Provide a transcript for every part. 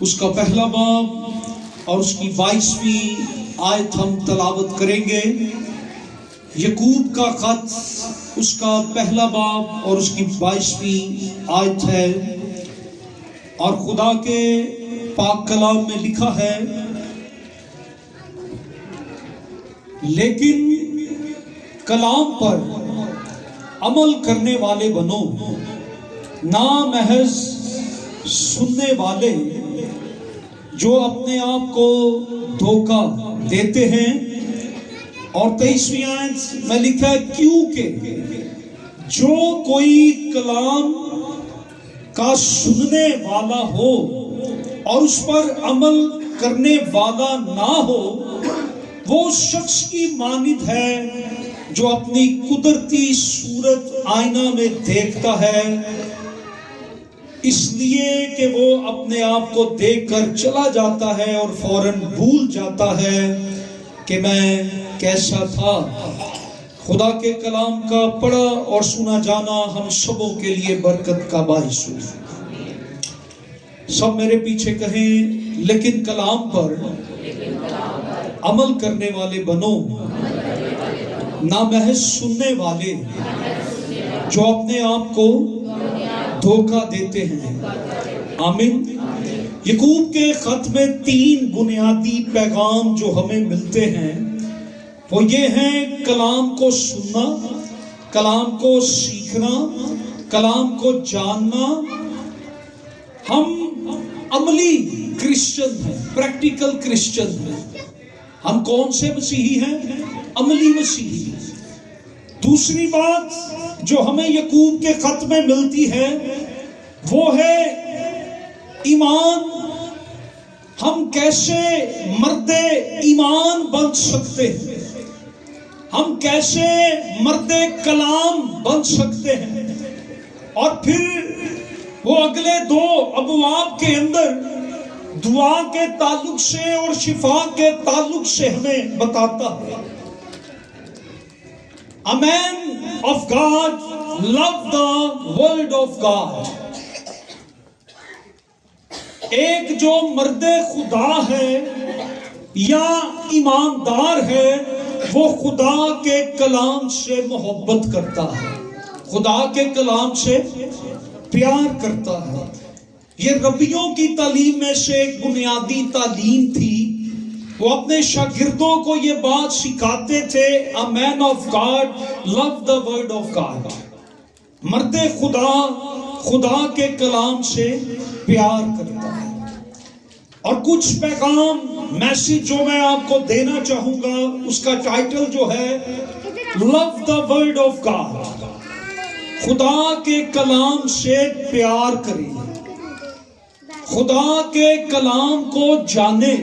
اس کا پہلا باب اور اس کی 22ویں آیت ہم تلاوت کریں گے۔ یعقوب کا خط، اس کا پہلا باب اور اس کی 22ویں آیت ہے، اور خدا کے پاک کلام میں لکھا ہے، لیکن کلام پر عمل کرنے والے بنو، نہ محض سننے والے جو اپنے آپ کو دھوکہ دیتے ہیں۔ اور 23ویں آیت میں لکھا ہے، کیونکہ جو کوئی کلام کا سننے والا ہو اور اس پر عمل کرنے والا نہ ہو، وہ اس شخص کی مانند ہے جو اپنی قدرتی صورت آئینہ میں دیکھتا ہے، اس لیے کہ وہ اپنے آپ کو دیکھ کر چلا جاتا ہے اور فوراً بھول جاتا ہے کہ میں کیسا تھا۔ خدا کے کلام کا پڑھا اور سنا جانا ہم سبوں کے لیے برکت کا باعث ہو۔ سب میرے پیچھے کہیں، لیکن کلام پر عمل کرنے والے بنو، نہ محض سننے والے جو اپنے آپ کو دھوکہ دیتے ہیں۔ آمین۔ یعقوب کے خط میں 3 بنیادی پیغام جو ہمیں ملتے ہیں وہ یہ ہیں: کلام کو سننا، کلام کو سیکھنا، کلام کو جاننا۔ ہم عملی کرسچن ہیں، پریکٹیکل کرسچن ہیں۔ ہم کون سے مسیحی ہیں؟ عملی مسیحی۔ دوسری بات جو ہمیں یعقوب کے خط میں ملتی ہے وہ ہے ایمان۔ ہم کیسے مرد ایمان بن سکتے ہیں؟ ہم کیسے مرد کلام بن سکتے ہیں؟ اور پھر وہ اگلے 2 ابواب کے اندر دعا کے تعلق سے اور شفا کے تعلق سے ہمیں بتاتا ہے۔ A man of God love the word of God۔ ایک جو مرد خدا ہے یا ایماندار ہے وہ خدا کے کلام سے محبت کرتا ہے، خدا کے کلام سے پیار کرتا ہے۔ یہ ربیوں کی تعلیم میں سے ایک بنیادی تعلیم تھی۔ وہ اپنے شاگردوں کو یہ بات سکھاتے تھے، A man of God love the word of God۔ مرد خدا خدا کے کلام سے پیار کرتا ہے۔ اور کچھ پیغام میسج جو میں آپ کو دینا چاہوں گا، اس کا ٹائٹل جو ہے Love the word of God۔ خدا کے کلام سے پیار کریں، خدا کے کلام کو جانیں،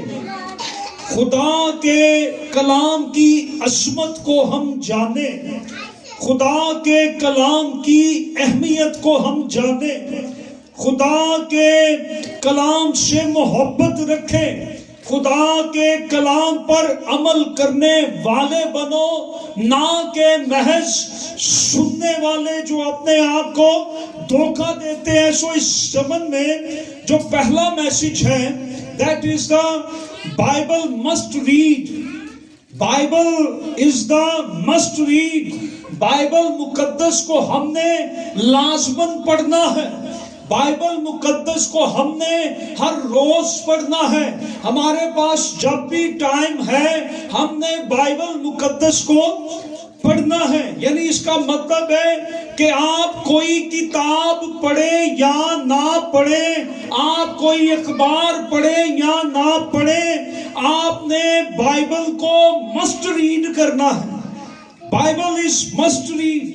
خدا کے کلام کی عظمت کو ہم جانیں، خدا کے کلام کی اہمیت کو ہم جانیں، خدا کے کلام سے محبت رکھیں، خدا کے کلام پر عمل کرنے والے بنو، نہ کہ محض سننے والے جو اپنے آپ کو دھوکہ دیتے ہیں۔ سو اس زمن میں جو پہلا میسج ہے، that is the Bible must read۔ Bible is the must read۔ Bible مقدس کو ہم نے لازماً پڑھنا ہے۔ بائبل مقدس کو ہم نے ہر روز پڑھنا ہے۔ ہمارے پاس جب بھی ٹائم ہے ہم نے بائبل مقدس کو پڑھنا ہے۔ یعنی اس کا مطلب ہے کہ آپ کوئی کتاب پڑھیں یا نہ پڑھیں، آپ کوئی اخبار پڑھیں یا نہ پڑھیں، آپ نے بائبل کو مسٹ ریڈ کرنا ہے۔ Bible is must read۔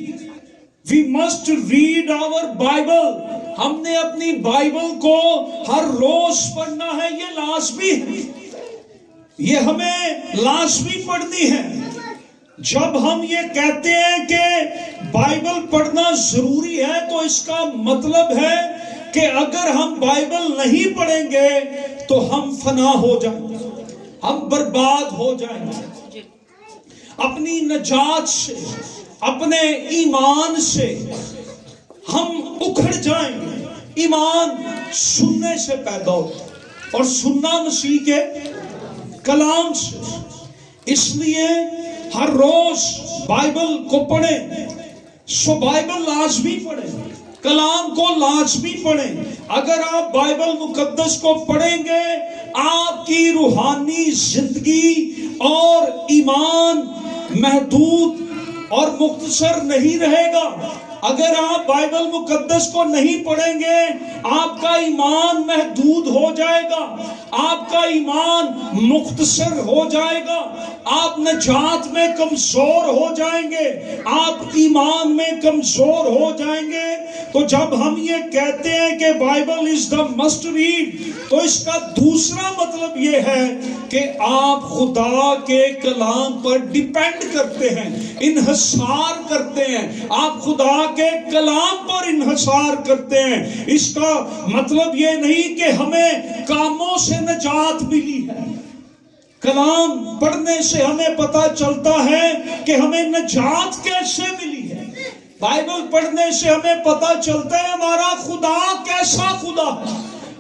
We must read our Bible۔ ہم نے اپنی بائبل کو ہر روز پڑھنا ہے، یہ لازمی ہے، یہ ہمیں لازمی پڑھنی ہے۔ جب ہم یہ کہتے ہیں کہ بائبل پڑھنا ضروری ہے تو اس کا مطلب ہے کہ اگر ہم بائبل نہیں پڑھیں گے تو ہم فنا ہو جائیں گے، ہم برباد ہو جائیں گے، اپنی نجات سے، اپنے ایمان سے ہم اکھڑ جائیں گے۔ ایمان سننے سے پیدا ہوتا ہے۔ اور سننا مسیح کے کلام سے. اس لیے ہر روز بائبل کو پڑھیں. سو بائبل لازمی پڑھیں, کلام کو لازمی پڑھیں. اگر آپ بائبل مقدس کو پڑھیں گے آپ کی روحانی زندگی اور ایمان محدود اور مختصر نہیں رہے گا. اگر آپ بائبل مقدس کو نہیں پڑھیں گے آپ کا ایمان محدود ہو جائے گا, آپ کا ایمان مختصر ہو جائے گا, آپ نجات میں کمزور ہو جائیں گے, آپ ایمان میں کمزور ہو جائیں گے. تو جب ہم یہ کہتے ہیں کہ Bible is the must read, تو اس کا دوسرا مطلب یہ ہے کہ آپ خدا کے کلام پر ڈیپینڈ کرتے ہیں, انحصار کرتے ہیں, آپ خدا کے کلام پر انحصار کرتے ہیں. اس کا مطلب یہ نہیں کہ ہمیں کاموں سے نجات ملی ہے. کلام پڑھنے سے ہمیں پتا چلتا ہے کہ ہمیں نجات کیسے ملی ہے. بائبل پڑھنے سے ہمیں پتا چلتا ہے ہمارا خدا کیسا خدا ہے.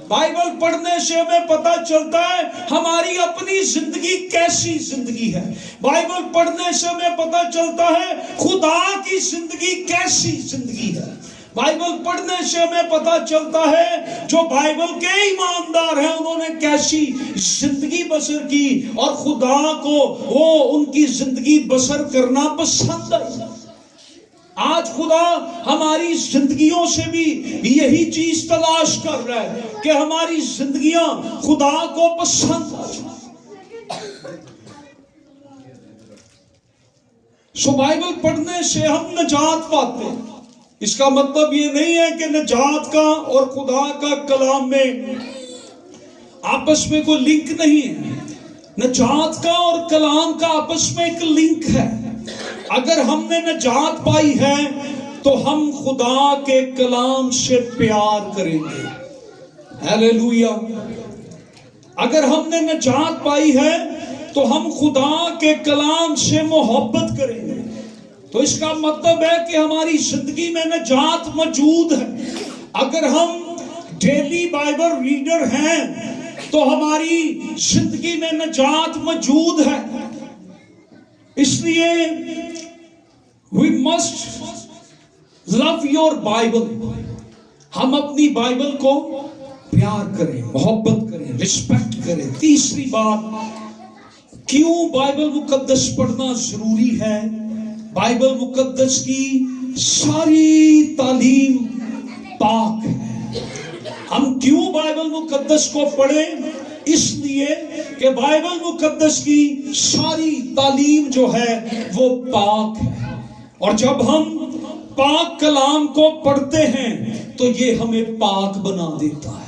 بائبل پڑھنے سے ہمیں پتا چلتا ہے ہماری اپنی زندگی کیسی زندگی ہے. بائبل پڑھنے سے ہمیں پتا چلتا ہے خدا کی زندگی کیسی زندگی ہے. بائبل پڑھنے سے ہمیں پتا چلتا ہے جو بائبل کے ایماندار ہیں انہوں نے کیسی زندگی بسر کی اور خدا کو وہ ان کی زندگی بسر کرنا پسند ہے. آج خدا ہماری زندگیوں سے بھی یہی چیز تلاش کر رہا ہے کہ ہماری زندگیاں خدا کو پسند آئیں. سو بائبل پڑھنے سے ہم نجات پاتے ہیں. اس کا مطلب یہ نہیں ہے کہ نجات کا اور خدا کا کلام میں آپس میں کوئی لنک نہیں ہے. نجات کا اور کلام کا آپس میں ایک لنک ہے. اگر ہم نے نجات پائی ہے تو ہم خدا کے کلام سے پیار کریں گے. ہیلیلویا. اگر ہم نے نجات پائی ہے تو ہم خدا کے کلام سے محبت کریں گے. تو اس کا مطلب ہے کہ ہماری زندگی میں نجات موجود ہے. اگر ہم ڈیلی بائبل ریڈر ہیں تو ہماری زندگی میں نجات موجود ہے. اس لیے we must love your Bible. ہم اپنی بائبل کو پیار کریں, محبت کریں, رسپیکٹ کریں. تیسری بات, کیوں بائبل مقدس پڑھنا ضروری ہے؟ بائبل مقدس کی ساری تعلیم پاک ہے. ہم کیوں بائبل مقدس کو پڑھیں؟ اس لیے کہ بائبل مقدس کی ساری تعلیم جو ہے وہ پاک ہے. اور جب ہم پاک کلام کو پڑھتے ہیں تو یہ ہمیں پاک بنا دیتا ہے.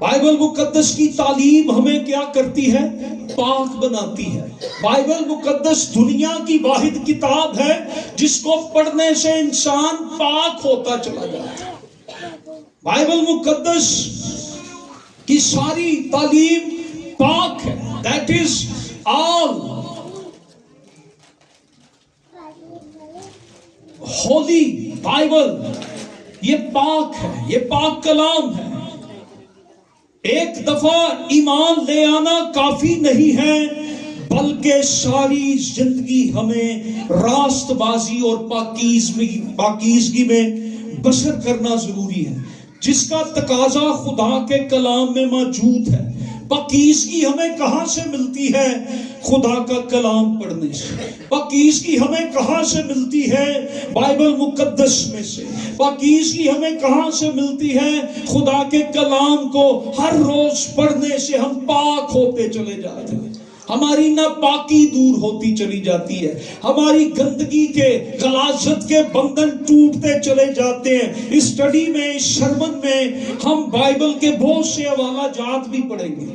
بائبل مقدس کی تعلیم ہمیں کیا کرتی ہے؟ پاک بناتی ہے. بائبل مقدس دنیا کی واحد کتاب ہے جس کو پڑھنے سے انسان پاک ہوتا چلا جاتا ہے. بائبل مقدس کی ساری تعلیم پاک ہے. That is all holy bible. یہ پاک ہے, یہ پاک کلام ہے. ایک دفعہ ایمان لے آنا کافی نہیں ہے بلکہ ساری زندگی ہمیں راست بازی اور پاکیزگی میں بسر کرنا ضروری ہے, جس کا تقاضا خدا کے کلام میں موجود ہے. پاکیزگی ہمیں کہاں سے ملتی ہے؟ خدا کا کلام پڑھنے سے. پاکیزگی ہمیں کہاں سے ملتی ہے؟ بائبل مقدس میں سے. پاکیزگی ہمیں کہاں سے ملتی ہے؟ خدا کے کلام کو ہر روز پڑھنے سے ہم پاک ہوتے چلے جاتے ہیں. ہماری ناپاکی دور ہوتی چلی جاتی ہے. ہماری گندگی کے غلاظت کے بندھن ٹوٹتے چلے جاتے ہیں. اس اسٹڈی میں, اس سرمن میں ہم بائبل کے بہت سے حوالہ جات بھی پڑھیں گے.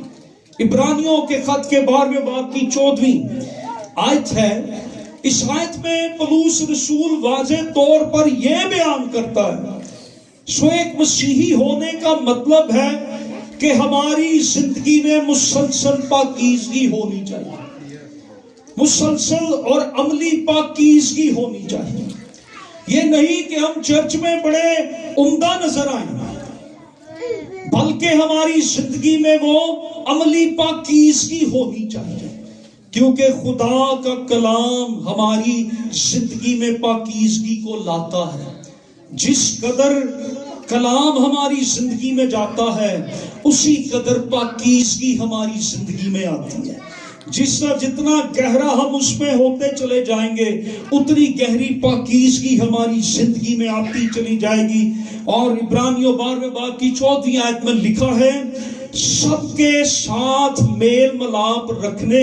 عبرانیوں کے خط کے 12ویں باب کی 14ویں آیت ہے. اس آیت میں پولس رسول واضح طور پر یہ بیان کرتا ہے سو ایک مسیحی ہونے کا مطلب ہے کہ ہماری زندگی میں مسلسل پاکیزگی ہونی چاہیے, مسلسل اور عملی پاکیزگی ہونی چاہیے. یہ نہیں کہ ہم چرچ میں بڑے عمدہ نظر آئیں, بلکہ ہماری زندگی میں وہ عملی پاکیزگی ہونی چاہیے، کیونکہ خدا کا کلام ہماری زندگی میں پاکیزگی کو لاتا ہے۔ جس قدر کلام ہماری زندگی میں جاتا ہے اسی قدر پاکیزگی ہماری زندگی میں آتی ہے۔ جتنا گہرا ہم اس میں ہوتے چلے جائیں گے اتنی گہری پاکیزگی ہماری زندگی میں آتی چلی جائے گی۔ اور عبرانیوں 12 باب کی 14 آیت میں لکھا ہے، سب کے ساتھ میل ملاپ رکھنے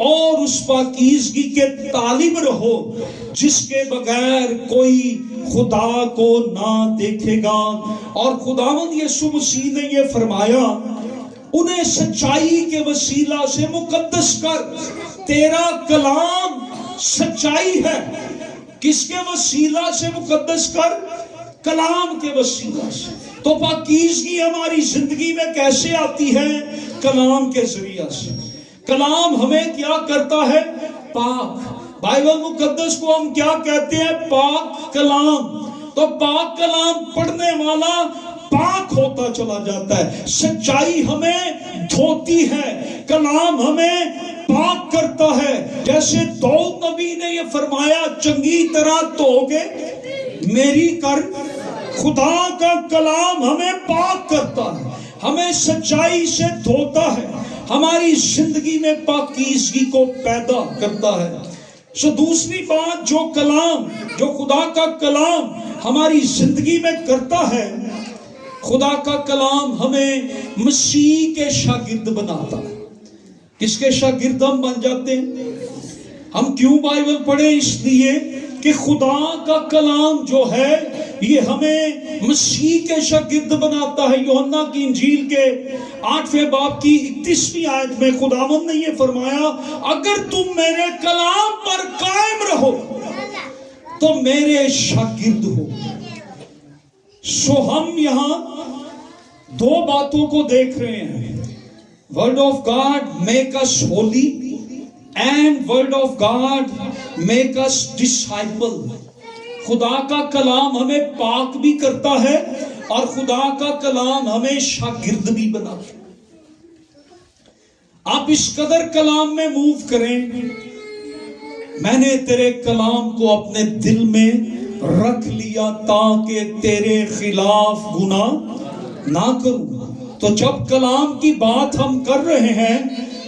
اور اس پاکیزگی کے طالب رہو جس کے بغیر کوئی خدا کو نہ دیکھے گا۔ اور خداوند یسوع مسیح نے یہ فرمایا، انہیں سچائی کے وسیلہ سے مقدس کر۔ تیرا کلام سچائی ہے، کس کے وسیلہ سے مقدس کر؟ کلام کے وسیلہ سے۔ تو پاکیزگی ہماری زندگی میں کیسے آتی ہے؟ کلام کے ذریعہ سے۔ کلام ہمیں کیا کرتا ہے؟ پاک۔ بائبل مقدس کو ہم کیا کہتے ہیں؟ پاک کلام۔ تو پاک کلام پڑھنے والا پاک ہوتا چلا جاتا ہے۔ سچائی ہمیں دھوتی ہے، کلام ہمیں پاک کرتا ہے۔ جیسے داؤد نبی نے یہ فرمایا، چنگی طرح دھو کے میری کر۔ خدا کا کلام ہمیں پاک کرتا ہے، ہمیں سچائی سے دھوتا ہے، ہماری زندگی میں پاکیزگی کو پیدا کرتا ہے۔ دوسری بات جو خدا کا کلام ہماری زندگی میں کرتا ہے، خدا کا کلام ہمیں مسیح کے شاگرد بناتا ہے۔ کس کے شاگرد ہم بن جاتے ہیں؟ ہم کیوں بائبل پڑھیں؟ اس لیے کہ خدا کا کلام جو ہے یہ ہمیں مسیح کے شاگرد بناتا ہے۔ یوحنا کی انجیل کے 8 باب کی 31 آیت میں خداوند نے یہ فرمایا، اگر تم میرے کلام پر قائم رہو تو میرے شاگرد ہو۔ ہم یہاں دو باتوں کو دیکھ رہے ہیں، word of God make us holy and word of God make us disciple. خدا کا کلام ہمیں پاک بھی کرتا ہے اور خدا کا کلام ہمیں شاگرد بھی بناتا ہے۔ آپ اس قدر کلام میں موو کریں، میں نے تیرے کلام کو اپنے دل میں رکھ لیا تاکہ تیرے خلاف گناہ نہ کروں۔ تو جب کلام کی بات ہم کر رہے ہیں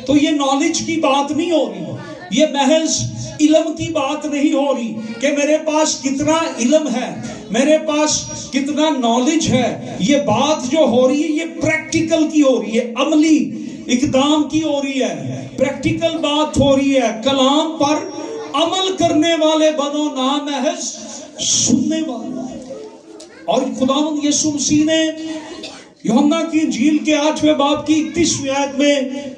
تو یہ نالج کی بات نہیں ہو رہی، یہ محض علم کی بات نہیں ہو رہی کہ میرے پاس کتنا علم ہے، میرے پاس کتنا نالج ہے۔ یہ بات جو ہو رہی ہے یہ پریکٹیکل کی ہو رہی ہے، عملی اقدام کی ہو رہی ہے، پریکٹیکل بات ہو رہی ہے۔ کلام پر عمل کرنے والے بنو، نہ محض سننے والے۔ اور خداوند یسوع مسیح نے یوحنا کی انجیل کے 8 باب کی 31 آیت میں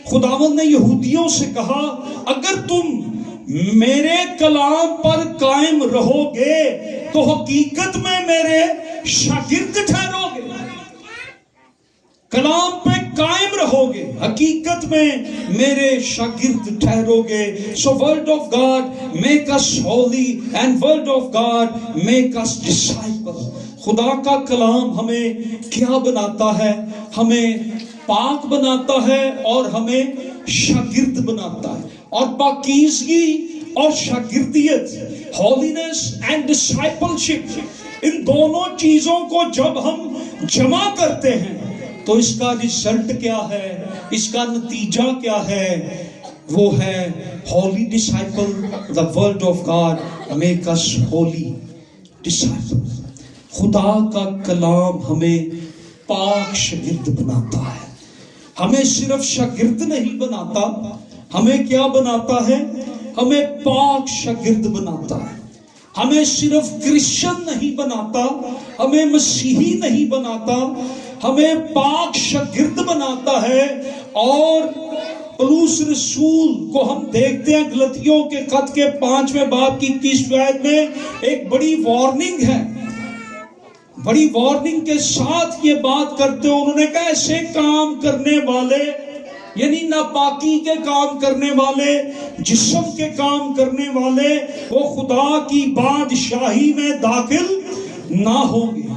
خداوند نے یہودیوں سے کہا، اگر تم میرے کلام پر قائم رہو گے تو حقیقت میں میرے شاگرد ٹھہرو گے۔ کلام پہ قائم رہو گے، حقیقت میں میرے شاگرد ٹھہرو گے۔ So word of God make us holy and word of God make us disciple۔ خدا کا کلام ہمیں کیا بناتا ہے؟ ہمیں پاک بناتا ہے اور ہمیں شاگرد بناتا ہے۔ اور پاکیزگی اور شاگردیت، holiness and discipleship، ان دونوں چیزوں کو جب ہم جمع کرتے ہیں تو اس کا رزلٹ کیا ہے، اس کا نتیجہ کیا ہے؟ وہ ہے holy disciple۔ The word of God make us holy disciple۔ خدا کا کلام ہمیں پاک شاگرد بناتا ہے۔ ہمیں صرف شاگرد نہیں بناتا، ہمیں کیا بناتا ہے؟ ہمیں پاک شاگرد بناتا ہے۔ ہمیں صرف کرسچن نہیں بناتا، ہمیں مسیحی نہیں بناتا، ہمیں پاک شاگرد بناتا ہے۔ اور پولس رسول کو ہم دیکھتے ہیں گلتیوں کے خط کے 5 باب کی 30 آیت میں ایک بڑی وارننگ ہے، بڑی وارننگ کے ساتھ یہ بات کرتے ہیں۔ انہوں نے کہا ایسے کام کرنے والے، یعنی ناپاکی کے کام کرنے والے، جسم کے کام کرنے والے، وہ خدا کی بادشاہی میں داخل نہ ہوں گے۔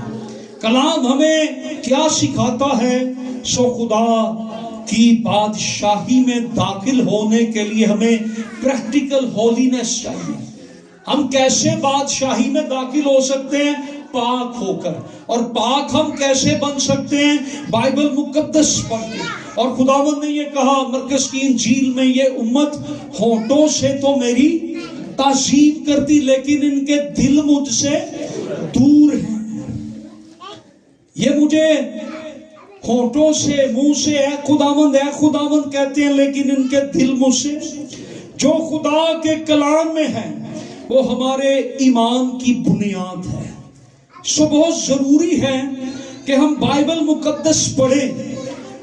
کلام ہمیں کیا سکھاتا ہے؟ سو خدا کی بادشاہی میں داخل ہونے کے لیے ہمیں پریکٹیکل ہولینس چاہیے۔ ہم کیسے بادشاہی میں داخل ہو سکتے ہیں؟ پاک ہو کر۔ اور پاک ہم کیسے بن سکتے ہیں؟ بائبل مقدس پڑھ کے۔ اور خداوند نے یہ کہا مرکز کی انجیل میں، یہ امت ہونٹوں سے تو میری تعظیم کرتی لیکن ان کے دل مجھ سے دور ہیں۔ یہ مجھے ہونٹوں سے، منہ سے اے خداوند کہتے ہیں لیکن ان کے دل مجھ سے۔ جو خدا کے کلام میں ہے وہ ہمارے ایمان کی بنیاد ہے۔ سو بہت ضروری ہے کہ ہم بائبل مقدس پڑھیں۔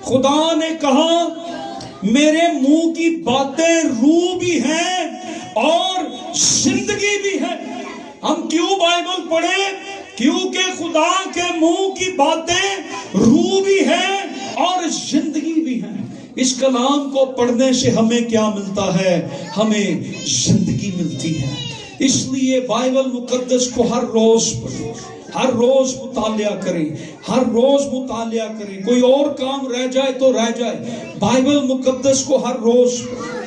خدا نے کہا میرے منہ کی باتیں روح بھی ہیں اور زندگی بھی ہے۔ ہم کیوں بائبل پڑھیں؟ کیونکہ خدا کے منہ کی باتیں روح بھی ہیں اور زندگی بھی ہیں۔ اس کلام کو پڑھنے سے ہمیں کیا ملتا ہے؟ ہمیں زندگی ملتی ہے۔ اس لیے بائبل مقدس کو ہر روز پڑھیں، ہر روز مطالعہ کریں، ہر روز مطالعہ کریں۔ کوئی اور کام رہ جائے تو رہ جائے، بائبل مقدس کو ہر روز پڑھیں۔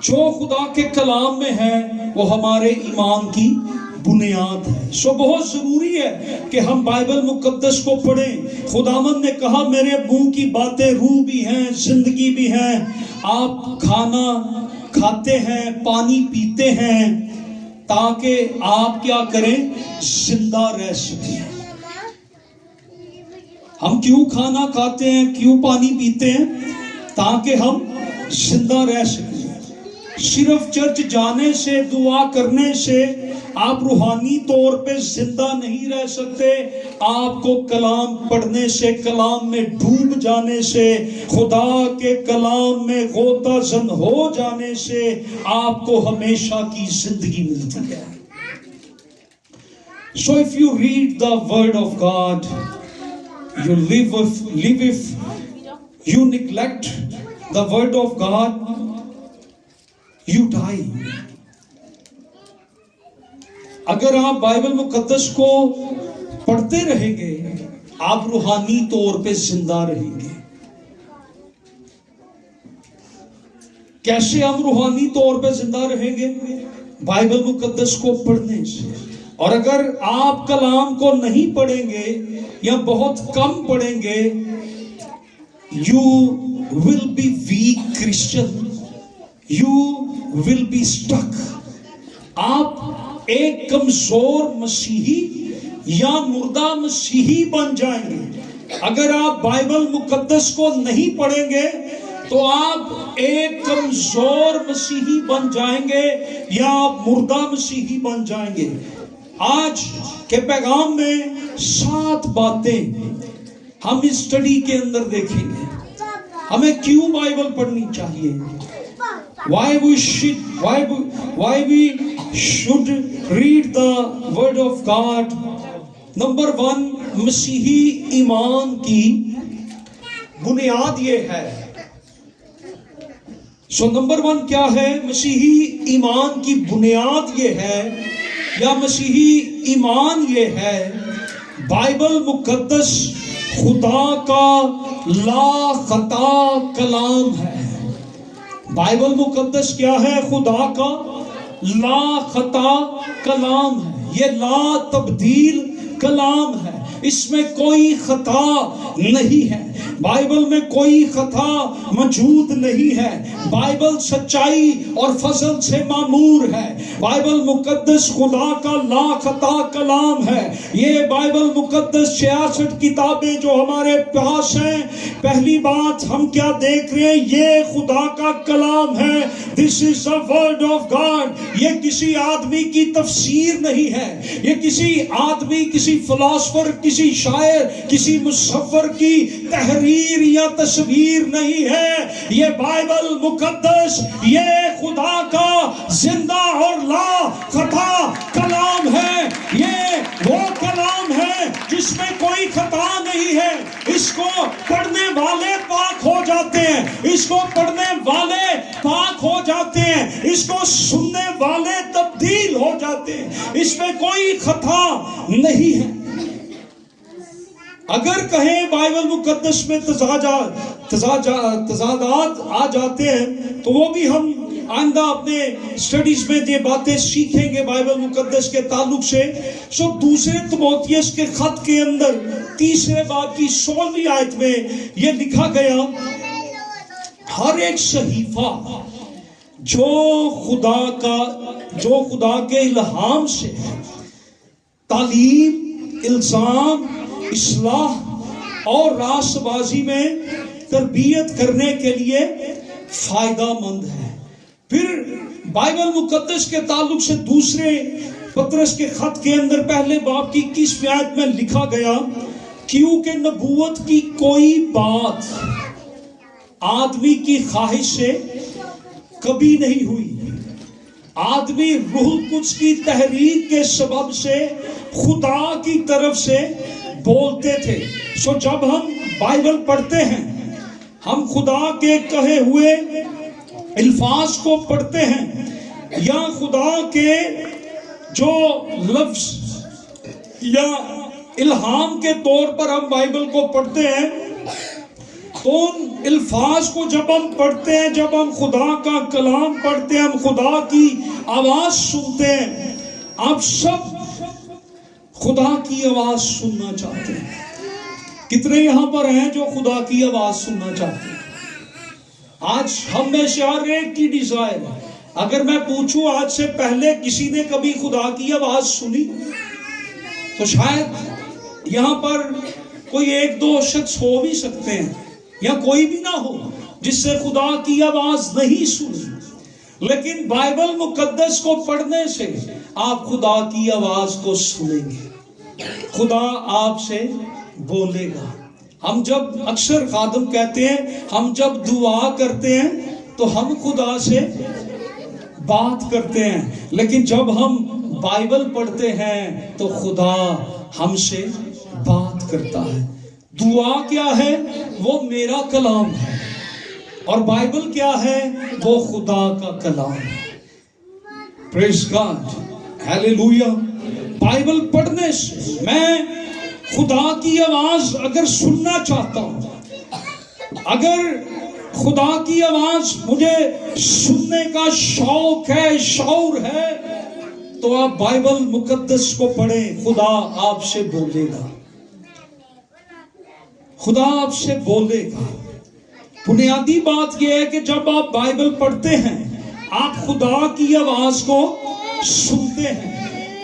جو خدا کے کلام میں ہے وہ ہمارے ایمان کی بنیاد ہے۔ سو بہت ضروری ہے کہ ہم بائبل مقدس کو پڑھیں۔ خداوند نے کہا میرے منہ کی باتیں روح بھی ہیں، زندگی بھی ہیں۔ آپ کھانا کھاتے ہیں، پانی پیتے ہیں تاکہ آپ کیا کریں؟ زندہ رہ سکیں۔ ہم کیوں کھانا کھاتے ہیں، کیوں پانی پیتے ہیں؟ تاکہ ہم زندہ رہ سکیں۔ صرف چرچ جانے سے، دعا کرنے سے آپ روحانی طور پہ زندہ نہیں رہ سکتے۔ آپ کو کلام پڑھنے سے، کلام میں ڈوب جانے سے، خدا کے کلام میں غوطہ زن ہو جانے سے آپ کو ہمیشہ کی زندگی ملتی ہے۔ So if you read the word of God, you live if you neglect the word of God, you die. اگر آپ بائبل مقدس کو پڑھتے رہیں گے آپ روحانی طور پہ زندہ رہیں گے۔ کیسے ہم روحانی طور پہ زندہ رہیں گے؟ بائبل مقدس کو پڑھنے سے۔ اور اگر آپ کلام کو نہیں پڑھیں گے یا بہت کم پڑھیں گے، you will be weak Christian, you will be stuck. آپ ایک کمزور مسیحی یا مردہ مسیحی بن جائیں گے۔ اگر آپ بائبل مقدس کو نہیں پڑھیں گے تو آپ ایک کمزور مسیحی بن جائیں گے یا آپ مردہ مسیحی بن جائیں گے۔ آج کے پیغام میں 7 باتیں ہم اس اسٹڈی کے اندر دیکھیں گے۔ ہمیں کیوں بائبل پڑھنی چاہیے؟ Why we should read the word of God. Number 1، مسیحی ایمان کی بنیاد یہ ہے۔ نمبر 1 کیا ہے؟ مسیحی ایمان کی بنیاد یہ ہے، یا مسیحی ایمان یہ ہے، بائبل مقدس خدا کا لا خطا کلام ہے۔ بائبل مقدس کیا ہے؟ خدا کا لا خطا کلام ہے۔ یہ لا تبدیل کلام ہے، اس میں کوئی خطا نہیں ہے۔ بائبل میں کوئی خطا موجود نہیں ہے۔ بائبل سچائی اور فضل سے معمور ہے۔ بائبل مقدس خدا کا لا خطا کلام ہے۔ یہ بائبل مقدس 66 کتابیں جو ہمارے پاس ہیں، پہلی بات ہم کیا دیکھ رہے ہیں؟ یہ خدا کا کلام ہے۔ This is the word of God. یہ کسی آدمی کی تفسیر نہیں ہے، یہ کسی آدمی، کسی فلاسفر، کسی شاعر، کسی مصور کی تحریر یا تصویر نہیں ہے۔ یہ بائبل مقدس یہ خدا کا زندہ اور لا خطا کلام ہے۔ یہ وہ کلام ہے جس میں کوئی خطا نہیں ہے۔ اس کو پڑھنے والے پاک ہو جاتے ہیں، اس کو پڑھنے والے پاک ہو جاتے ہیں، اس کو سننے والے تبدیل ہو جاتے ہیں، اس میں کوئی خطا نہیں ہے۔ اگر کہیں بائبل مقدس میں تضادات آ جاتے ہیں تو وہ بھی ہم آئندہ اپنے سٹڈیز میں یہ باتیں سیکھیں گے بائبل مقدس کے تعلق سے۔ سو دوسرے تیموتھیوس کے خط کے اندر 3 باب کی 16ویں آیت میں یہ لکھا گیا، ہر ایک صحیفہ جو خدا کے الہام سے تعلیم، الزام، اصلاح اور راست بازی میں تربیت کرنے کے لیے فائدہ مند ہے۔ پھر بائبل مقدس کے تعلق سے دوسرے پطرس کے خط کے اندر پہلے باب کی 21ویں آیت میں لکھا گیا، کیونکہ نبوت کی کوئی بات آدمی کی خواہش سے کبھی نہیں ہوئی، آدمی روح القدس کی تحریک کے سبب سے خدا کی طرف سے بولتے تھے۔ سو جب ہم بائبل پڑھتے ہیں، ہم خدا کے کہے ہوئے الفاظ کو پڑھتے ہیں، یا خدا کے جو لفظ یا الہام کے طور پر ہم بائبل کو پڑھتے ہیں، تو ان الفاظ کو جب ہم پڑھتے ہیں، جب ہم خدا کا کلام پڑھتے ہیں، ہم خدا کی آواز سنتے ہیں۔ آپ سب خدا کی آواز سننا چاہتے ہیں؟ کتنے یہاں پر ہیں جو خدا کی آواز سننا چاہتے ہیں؟ آج ہم میں سے ہر ایک کی ڈیزائر ہے۔ اگر میں پوچھوں آج سے پہلے کسی نے کبھی خدا کی آواز سنی، تو شاید یہاں پر کوئی 1-2 شخص ہو بھی سکتے ہیں، یا کوئی بھی نہ ہو جس سے خدا کی آواز نہیں سنی۔ لیکن بائبل مقدس کو پڑھنے سے آپ خدا کی آواز کو سنیں گے، خدا آپ سے بولے گا۔ ہم جب اکثر خادم کہتے ہیں، ہم جب دعا کرتے ہیں تو ہم خدا سے بات کرتے ہیں، لیکن جب ہم بائبل پڑھتے ہیں تو خدا ہم سے بات کرتا ہے۔ دعا کیا ہے؟ وہ میرا کلام ہے، اور بائبل کیا ہے؟ وہ خدا کا کلام ہے۔ پریز گاڈ، ہیلیلویا۔ بائبل پڑھنے سے میں خدا کی آواز اگر سننا چاہتا ہوں، اگر خدا کی آواز مجھے سننے کا شوق ہے، شعور ہے، تو آپ بائبل مقدس کو پڑھیں، خدا آپ سے بولے گا، خدا آپ سے بولے گا۔ بنیادی بات یہ ہے کہ جب آپ بائبل پڑھتے ہیں، آپ خدا کی آواز کو سنتے ہیں۔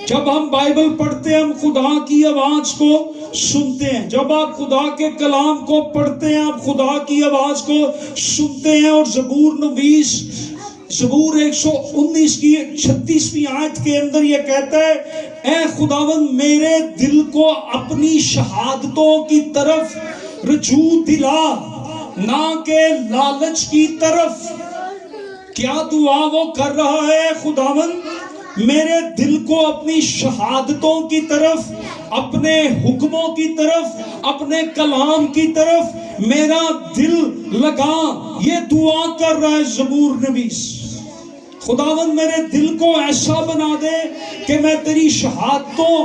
جب ہم بائبل پڑھتے ہیں، ہم خدا کی آواز کو سنتے ہیں۔ جب آپ خدا کے کلام کو پڑھتے ہیں، آپ خدا کی آواز کو سنتے ہیں۔ اور زبور 119 کی 36ویں آیت کے اندر یہ کہتا ہے، اے خداوند میرے دل کو اپنی شہادتوں کی طرف رجوع دلا، نہ کہ لالچ کی طرف۔ کیا دعا وہ کر رہا ہے؟ خداوند میرے دل کو اپنی شہادتوں کی طرف، اپنے حکموں کی طرف، اپنے کلام کی طرف میرا دل لگا۔ یہ دعا کر رہا ہے زبور نویس، خداوند میرے دل کو ایسا بنا دے کہ میں تیری شہادتوں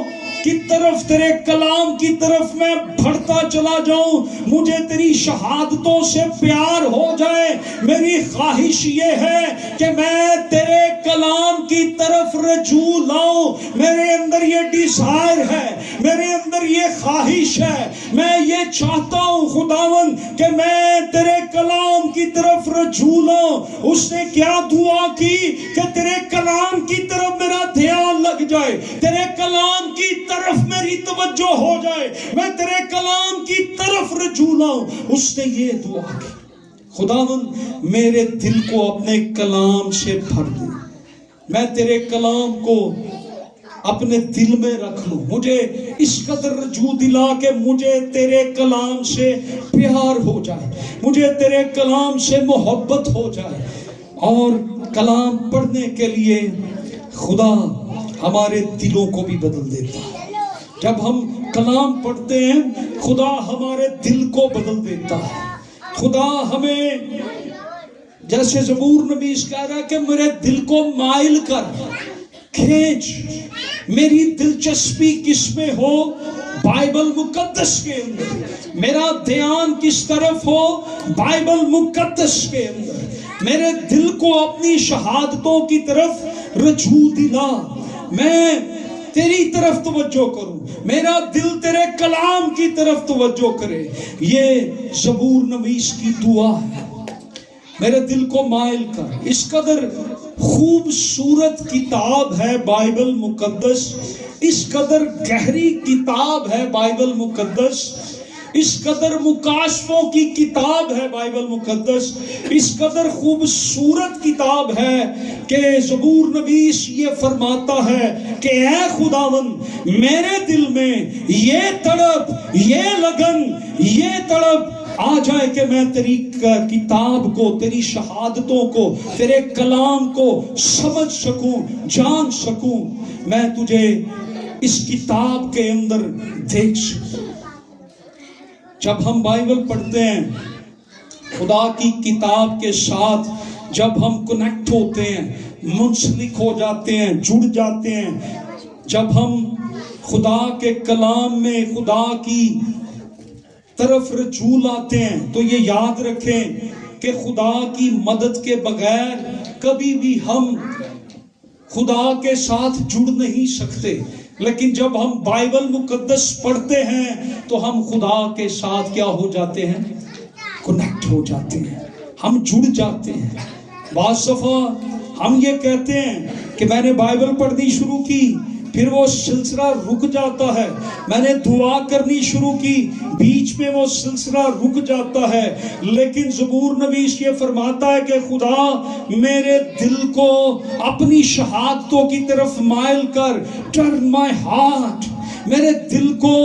کی طرف، تیرے کلام کی طرف میں بڑھتا چلا جاؤں، مجھے تیری شہادتوں سے پیار ہو جائے۔ میری خواہش یہ ہے کہ میں تیرے کلام کی طرف رجوع لاؤں۔ میرے اندر یہ ڈیزائر ہے، میرے اندر یہ خواہش ہے، میں یہ چاہتا ہوں خداوند کہ میں تیرے کلام کی طرف رجوع لاؤں۔ اس نے کیا دعا کی کہ تیرے کلام کی طرف میرا دھیان لگ جائے، تیرے کلام کی طرف میری توجہ ہو جائے، میں تیرے کلام کی طرف رجوع لاؤں۔ اس نے یہ دعا کی، خداوند میرے دل کو اپنے کلام سے بھر دے، میں تیرے کلام کو اپنے دل میں رکھ لوں، مجھے اس قدر رجوع دلا کہ مجھے تیرے کلام سے پیار ہو جائے، مجھے تیرے کلام سے محبت ہو جائے۔ اور کلام پڑھنے کے لیے خدا ہمارے دلوں کو بھی بدل دیتا ہے۔ جب ہم کلام پڑھتے ہیں، خدا ہمارے دل کو بدل دیتا ہے۔ خدا ہمیں، جیسے زبور نویس کہہ رہا ہے کہ میرے دل کو مائل کر کھینچ، میری دلچسپی کس میں ہو؟ بائبل مقدس کے اندر۔ میرا دھیان کس طرف ہو؟ بائبل مقدس کے اندر۔ میرے دل کو اپنی شہادتوں کی طرف رجوع دلا، میں تیری طرف توجہ کروں، میرا دل تیرے کلام کی طرف توجہ کرے۔ یہ زبور نویس کی دعا ہے، میرے دل کو مائل کر۔ اس قدر خوبصورت کتاب ہے بائبل مقدس، اس قدر گہری کتاب ہے بائبل مقدس، اس قدر مکاشفوں کی کتاب ہے بائبل مقدس، اس قدر خوبصورت کتاب ہے کہ زبور نویس یہ فرماتا ہے کہ اے خداون، میرے دل میں یہ تڑپ، یہ لگن، یہ تڑپ آ جائے کہ میں تیری کتاب کو، تیری شہادتوں کو، تیرے کلام کو سمجھ سکوں، جان سکوں، میں تجھے اس کتاب کے اندر دیکھ سکوں۔ جب ہم بائبل پڑھتے ہیں، خدا کی کتاب کے ساتھ جب ہم کنیکٹ ہوتے ہیں، منسلک ہو جاتے ہیں، جڑ جاتے ہیں، جب ہم خدا کے کلام میں خدا کی طرف رجوع لاتے ہیں، تو یہ یاد رکھیں کہ خدا کی مدد کے بغیر کبھی بھی ہم خدا کے ساتھ جڑ نہیں سکتے۔ لیکن جب ہم بائبل مقدس پڑھتے ہیں تو ہم خدا کے ساتھ کیا ہو جاتے ہیں؟ کنیکٹ ہو جاتے ہیں، ہم جڑ جاتے ہیں۔ بعض دفعہ ہم یہ کہتے ہیں کہ میں نے بائبل پڑھنی شروع کی، پھر وہ سلسلہ رک جاتا ہے، میں نے دعا کرنی شروع کی، بیچ میں وہ سلسلہ رک جاتا ہے۔ لیکن زبور نویس یہ فرماتا ہے کہ خدا میرے دل کو اپنی شہادتوں کی طرف مائل کر، ٹرن مائی ہارٹ، میرے دل کو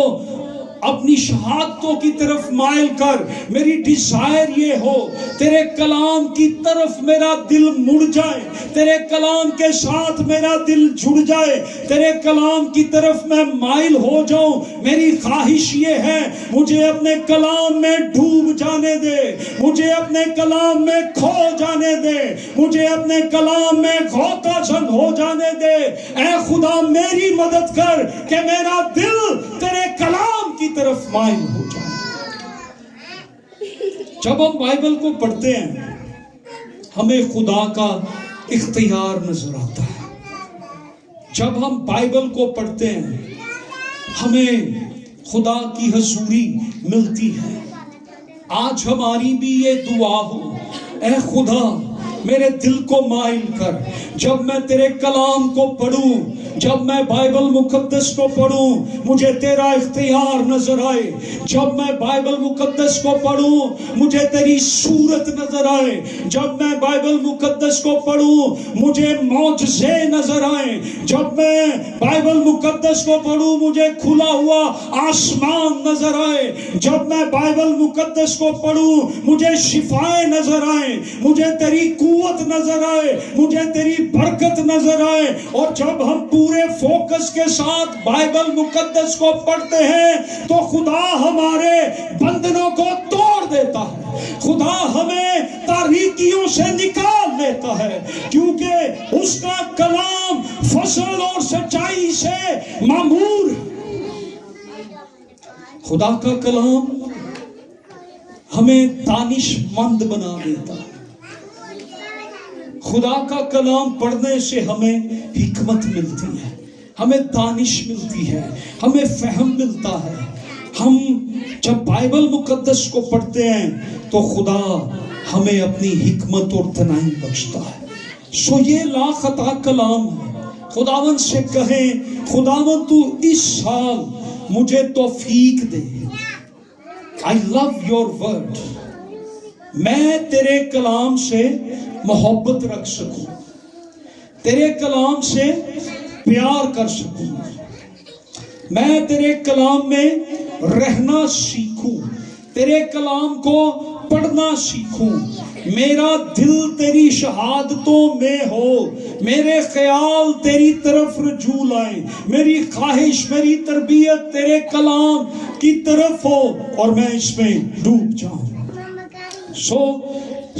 اپنی شہادتوں کی طرف مائل کر۔ میری ڈیزائر یہ ہو تیرے کلام کی طرف میرا دل مڑ جائے، تیرے کلام کے ساتھ میرا دل جڑ جائے، تیرے کلام کی طرف میں مائل ہو جاؤں۔ میری خواہش یہ ہے مجھے اپنے کلام میں ڈوب جانے دے، مجھے اپنے کلام میں کھو جانے دے، مجھے اپنے کلام میں غوطہ زن ہو جانے دے۔ اے خدا میری مدد کر کہ میرا دل تیرے کلام کی طرف مائل ہو جائے۔ جب ہم بائبل کو پڑھتے ہیں ہمیں خدا کا اختیار نظر آتا ہے۔ جب ہم بائبل کو پڑھتے ہیں ہمیں خدا کی حضوری ملتی ہے۔ آج ہماری بھی یہ دعا ہو، اے خدا میرے دل کو مائل کر، جب میں تیرے کلام کو پڑھوں، جب میں بائبل مقدس کو پڑھوں مجھے تیرا اختیار نظر آئے، جب میں بائبل مقدس کو پڑھوں مجھے تیری صورت نظر آئے، جب میں بائبل مقدس کو پڑھوں مجھے معجزے نظر آئیں، جب میں بائبل مقدس کو پڑھوں مجھے کھلا ہوا آسمان نظر آئے، جب میں بائبل مقدس کو پڑھوں مجھے شفائیں نظر آئیں، مجھے تیری قوت نظر آئے، مجھے تیری برکت نظر آئے۔ اور جب ہم پورے فوکس کے ساتھ بائبل مقدس کو پڑھتے ہیں تو خدا ہمارے بندنوں کو توڑ دیتا ہے، خدا ہمیں تاریکیوں سے نکال لیتا ہے، کیونکہ اس کا کلام فضل اور سچائی سے معمور ہے۔ خدا کا کلام ہمیں دانش مند بنا دیتا ہے۔ خدا کا کلام پڑھنے سے ہمیں حکمت ملتی ہے، ہمیں دانش ملتی ہے، ہمیں فہم ملتا ہے۔ ہم جب بائبل مقدس کو پڑھتے ہیں تو خدا ہمیں اپنی حکمت اور دانائی بخشتا ہے۔ سو یہ لا خطا کلام ہے۔ خداوند سے کہیں خداوند تو اس سال مجھے توفیق دے، I love your word، میں تیرے کلام سے محبت رکھ سکوں، تیرے کلام سے پیار کر سکوں، میں تیرے کلام میں رہنا سیکھوں، تیرے کلام کو پڑھنا سیکھوں، میرا دل تیری شہادتوں میں ہو، میرے خیال تیری طرف رجوع لائیں، میری خواہش، میری تربیت تیرے کلام کی طرف ہو اور میں اس میں ڈوب جاؤں۔ سو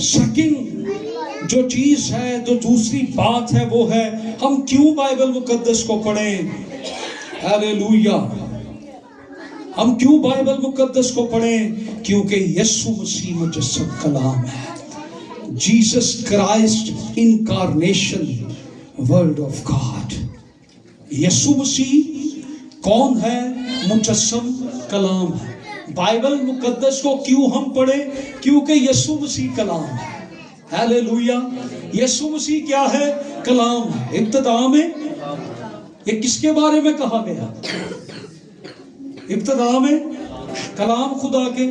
سیکنڈ جو چیز ہے، جو دوسری بات ہے وہ ہے ہم کیوں بائبل مقدس کو پڑھیں؟ ہیلیلویا! ہم کیوں بائبل مقدس کو پڑھیں؟ کیونکہ یسوع مسیح مجسم کلام ہے. Jesus Christ incarnation word of God. یسوع مسیح کون ہے؟ مجسم کلام ہے. بائبل مقدس کو کیوں ہم پڑھیں؟ کیونکہ یسوع مسیح کلام ہے. ہیلیلویا! یسوع مسیح کیا ہے؟ کلام ہے. ابتدا میں یہ کس کے بارے میں کہا گیا؟ ابتدا میں کلام خدا کے،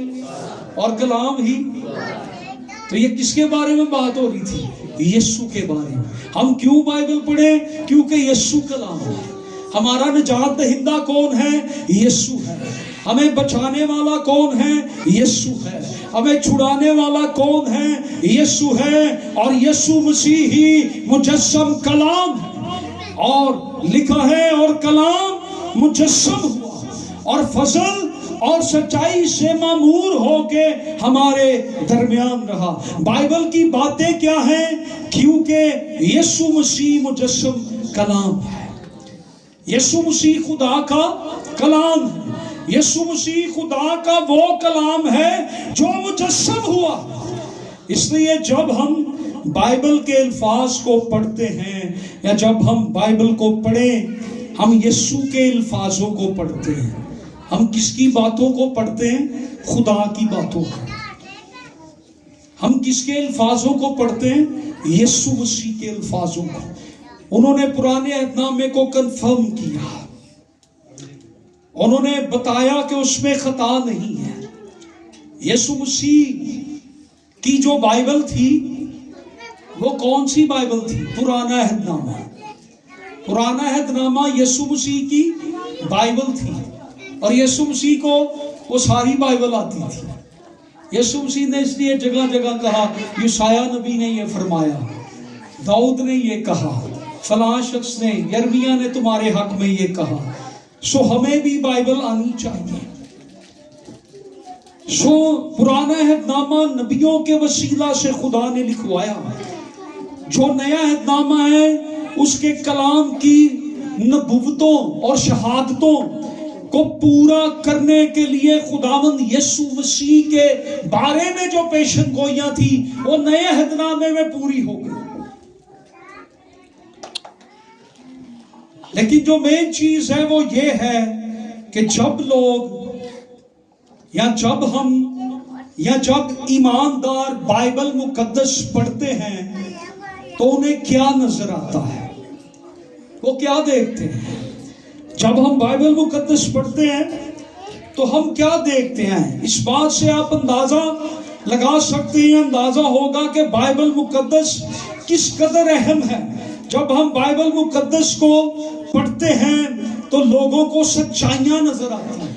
اور کلام ہی. تو یہ کس کے بارے میں بات ہو رہی تھی؟ یسوع کے بارے میں. ہم کیوں بائبل پڑھیں؟ کیونکہ یسوع کلام ہے. ہمارا نجات دہندہ کون ہے؟ یسوع ہے. ہمیں بچانے والا کون ہے؟ یسوع ہے. ہمیں چھڑانے والا کون ہے؟ یسوع ہے. اور یسوع مسیح ہی مجسم کلام ہے. اور لکھا ہے اور کلام مجسم ہوا اور فضل اور سچائی سے معمور ہو کے ہمارے درمیان رہا. بائبل کی باتیں کیا ہیں؟ کیونکہ یسوع مسیح مجسم کلام ہے. یسوع مسیح خدا کا کلام ہے. یسوع مسیح خدا کا وہ کلام ہے جو مجسم ہوا. اس لیے جب ہم بائبل کے الفاظ کو پڑھتے ہیں یا جب ہم بائبل کو پڑھیں، ہم یسوع کے الفاظوں کو پڑھتے ہیں. ہم کس کی باتوں کو پڑھتے ہیں؟ خدا کی باتوں کو. ہم کس کے الفاظوں کو پڑھتے ہیں؟ یسوع مسیح کے الفاظوں کو. انہوں نے پرانے عہد نامے کو کنفرم کیا. انہوں نے بتایا کہ اس میں خطا نہیں ہے. یسوع مسیح کی جو بائبل تھی وہ کون سی بائبل تھی؟ پرانا عہد نامہ. پرانا عہد نامہ یسوع مسیح کی بائبل تھی. اور یسوع مسیح کو وہ ساری بائبل آتی تھی. یسوع مسیح نے اس لیے جگہ جگہ کہا، یسایہ نبی نے یہ فرمایا، داؤد نے یہ کہا، فلاں شخص نے، یرمیہ نے تمہارے حق میں یہ کہا. سو ہمیں بھی بائبل آنی چاہیے. سو پرانا عہد نامہ نبیوں کے وسیلہ سے خدا نے لکھوایا. جو نیا عہد نامہ ہے اس کے کلام کی نبوتوں اور شہادتوں کو پورا کرنے کے لیے خداوند یسوع مسیح کے بارے میں جو پیشن گوئیاں تھی وہ نئے عہد نامے میں پوری ہو گئی. لیکن جو مین چیز ہے وہ یہ ہے کہ جب لوگ یا جب ایماندار بائبل مقدس پڑھتے ہیں تو انہیں کیا نظر آتا ہے؟ وہ کیا دیکھتے ہیں؟ جب ہم بائبل مقدس پڑھتے ہیں تو ہم کیا دیکھتے ہیں؟ اس بات سے آپ اندازہ لگا سکتے ہیں، اندازہ ہوگا کہ بائبل مقدس کس قدر اہم ہے. جب ہم بائبل مقدس کو پڑھتے ہیں تو لوگوں کو سچائیاں نظر آتی ہیں.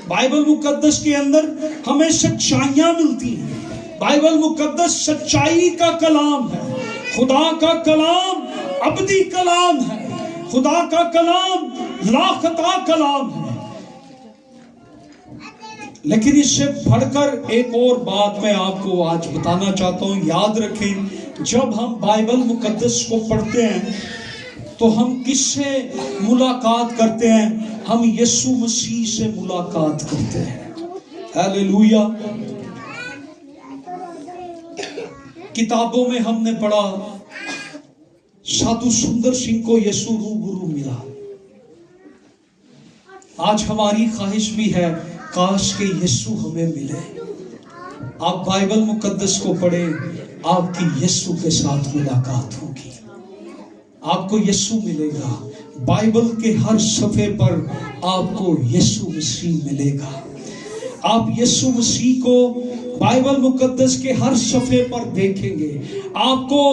بائبل مقدس کے اندر ہمیں سچائیاں ملتی ہیں. بائبل مقدس سچائی کا کلام ہے. خدا کا کلام ابدی کلام ہے. خدا کا کلام لا خطا کلام ہے. لیکن اس سے بڑھ کر ایک اور بات میں آپ کو آج بتانا چاہتا ہوں. یاد رکھیں، جب ہم بائبل مقدس کو پڑھتے ہیں تو ہم کس سے ملاقات کرتے ہیں؟ ہم یسوع مسیح سے ملاقات کرتے ہیں. ہیلیلویا! کتابوں میں ہم نے پڑھا سادھو سندر سنگھ کو یسوع روبرو ملا. آج ہماری خواہش بھی ہے کاش کہ یسوع ہمیں ملے. آپ بائبل مقدس کو پڑھیں، آپ کی یسوع کے ساتھ ملاقات ہوگی. آپ کو یسوع ملے گا. بائبل کے ہر صفحے پر آپ کو یسوع مسیح ملے گا. آپ یسوع مسیح کو بائبل مقدس کے ہر صفحے پر دیکھیں گے. آپ کو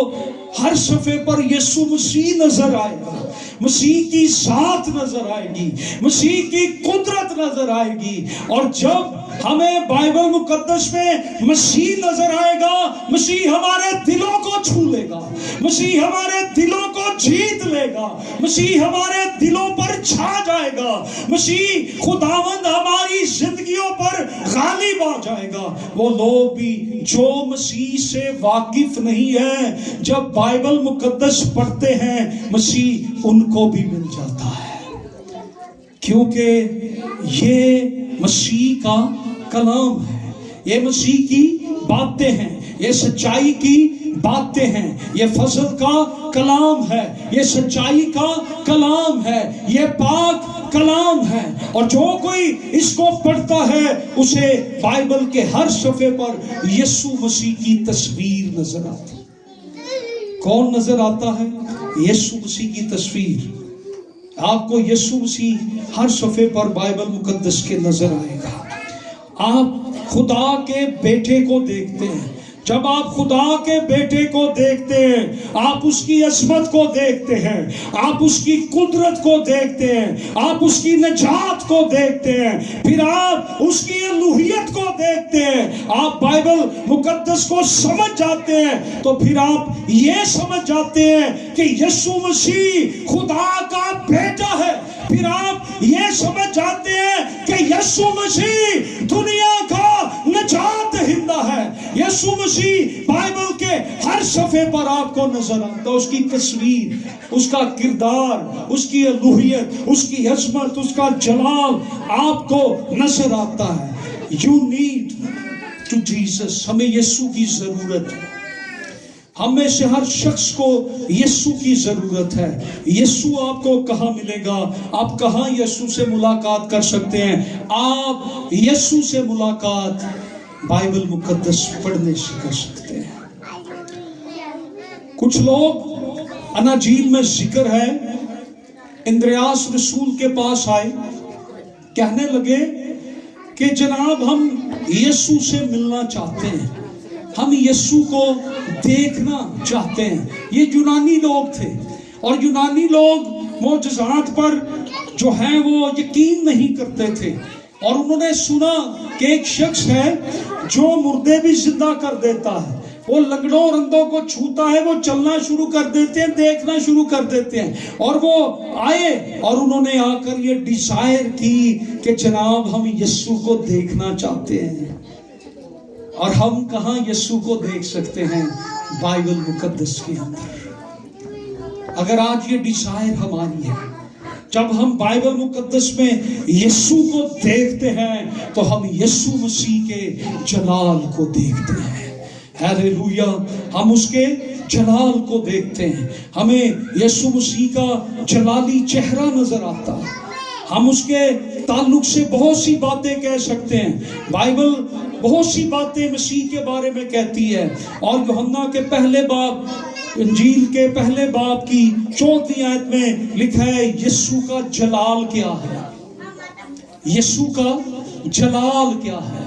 ہر صفحے پر یسوع مسیح نظر آئے گا. مسیح کی ذات نظر آئے گی. مسیح کی قدرت نظر آئے گی. اور جب ہمیں بائبل مقدس میں مسیح نظر آئے گا، مسیح ہمارے دلوں کو چھو لے گا. مسیح ہمارے دلوں کو جیت لے گا. مسیح ہمارے دلوں پر چھا جائے گا. مسیح خداوند ہماری زندگیوں پر غالب آ جائے گا۔ وہ لوگ بھی جو مسیح سے واقف نہیں ہیں، جب بائبل مقدس پڑھتے ہیں مسیح ان کو بھی مل جاتا ہے، کیونکہ یہ مسیح کا کلام ہے، یہ مسیح کی باتیں ہیں، یہ سچائی کی باتیں ہیں، یہ فضل کا کلام ہے، یہ سچائی کا کلام ہے، یہ پاک کلام ہے۔ اور جو کوئی اس کو پڑھتا ہے اسے بائبل کے ہر صفحے پر یسوع مسیح کی تصویر نظر آتی ہے۔ کون نظر آتا ہے؟ یسوع مسیح کی تصویر۔ آپ کو یسوع مسیح ہر صفحے پر بائبل مقدس کے نظر آئے گا۔ آپ خدا کے بیٹے کو دیکھتے ہیں، جب آپ خدا کے بیٹے کو دیکھتے ہیں آپ اس کی عظمت کو دیکھتے ہیں، آپ اس کی قدرت کو دیکھتے ہیں، آپ اس کی نجات کو دیکھتے ہیں، پھر آپ اس کی الوہیت کو دیکھتے ہیں، آپ بائبل مقدس کو سمجھ جاتے ہیں، تو پھر آپ یہ سمجھ جاتے ہیں کہ یسوع مسیح خدا کا بیٹا ہے۔ پھر آپ یہ سمجھ جاتے ہیں کہ یسوع مسیح دنیا کا نجات دہندہ ہے۔ یسوع مسیح بائبل کے ہر صفحے پر آپ کو نظر آتا ہے، اس کی تصویر، اس کا کردار، اس کی الوہیت، اس کی عظمت، اس کا جلال آپ کو نظر آتا ہے۔ You need to Jesus۔ ہمیں یسوع کی ضرورت ہے، ہم میں سے ہر شخص کو یسوع کی ضرورت ہے۔ یسوع آپ کو کہاں ملے گا؟ آپ کہاں یسوع سے ملاقات کر سکتے ہیں؟ آپ یسوع سے ملاقات بائبل مقدس پڑھنے سے کر سکتے ہیں۔ کچھ لوگ اناجیل میں ذکر ہے، اندریاس رسول کے پاس آئے، کہنے لگے کہ جناب ہم یسوع سے ملنا چاہتے ہیں، ہم یسوع کو دیکھنا چاہتے ہیں۔ یہ یونانی لوگ تھے، اور یونانی لوگ معجزات پر جو ہیں وہ یقین نہیں کرتے تھے، اور انہوں نے سنا کہ ایک شخص ہے جو مردے بھی زندہ کر دیتا ہے، وہ لنگڑوں اور اندھوں کو چھوتا ہے، وہ چلنا شروع کر دیتے ہیں، دیکھنا شروع کر دیتے ہیں۔ اور وہ آئے اور انہوں نے آ کر یہ ڈیزائر کی کہ جناب ہم یسوع کو دیکھنا چاہتے ہیں۔ اور ہم کہاں یسوع کو دیکھ سکتے ہیں؟ بائبل مقدس کے اندر۔ اگر آج یہ ڈیزائر ہماری ہے، جب ہم بائبل مقدس میں یسوع کو دیکھتے ہیں تو ہم یسوع مسیح کے جلال کو دیکھتے ہیں۔ ہیلیلویا، ہم اس کے جلال کو دیکھتے ہیں، ہمیں یسوع مسیح کا جلالی چہرہ نظر آتا ہے، ہم اس کے تعلق سے بہت سی باتیں کہہ سکتے ہیں۔ بائبل بہت سی باتیں مسیح کے بارے میں کہتی ہے، اور یوحنا کے پہلے باب، انجیل کے پہلے باب کی 4 آیت میں لکھا ہے یسوع کا جلال کیا ہے، یسوع کا جلال کیا ہے۔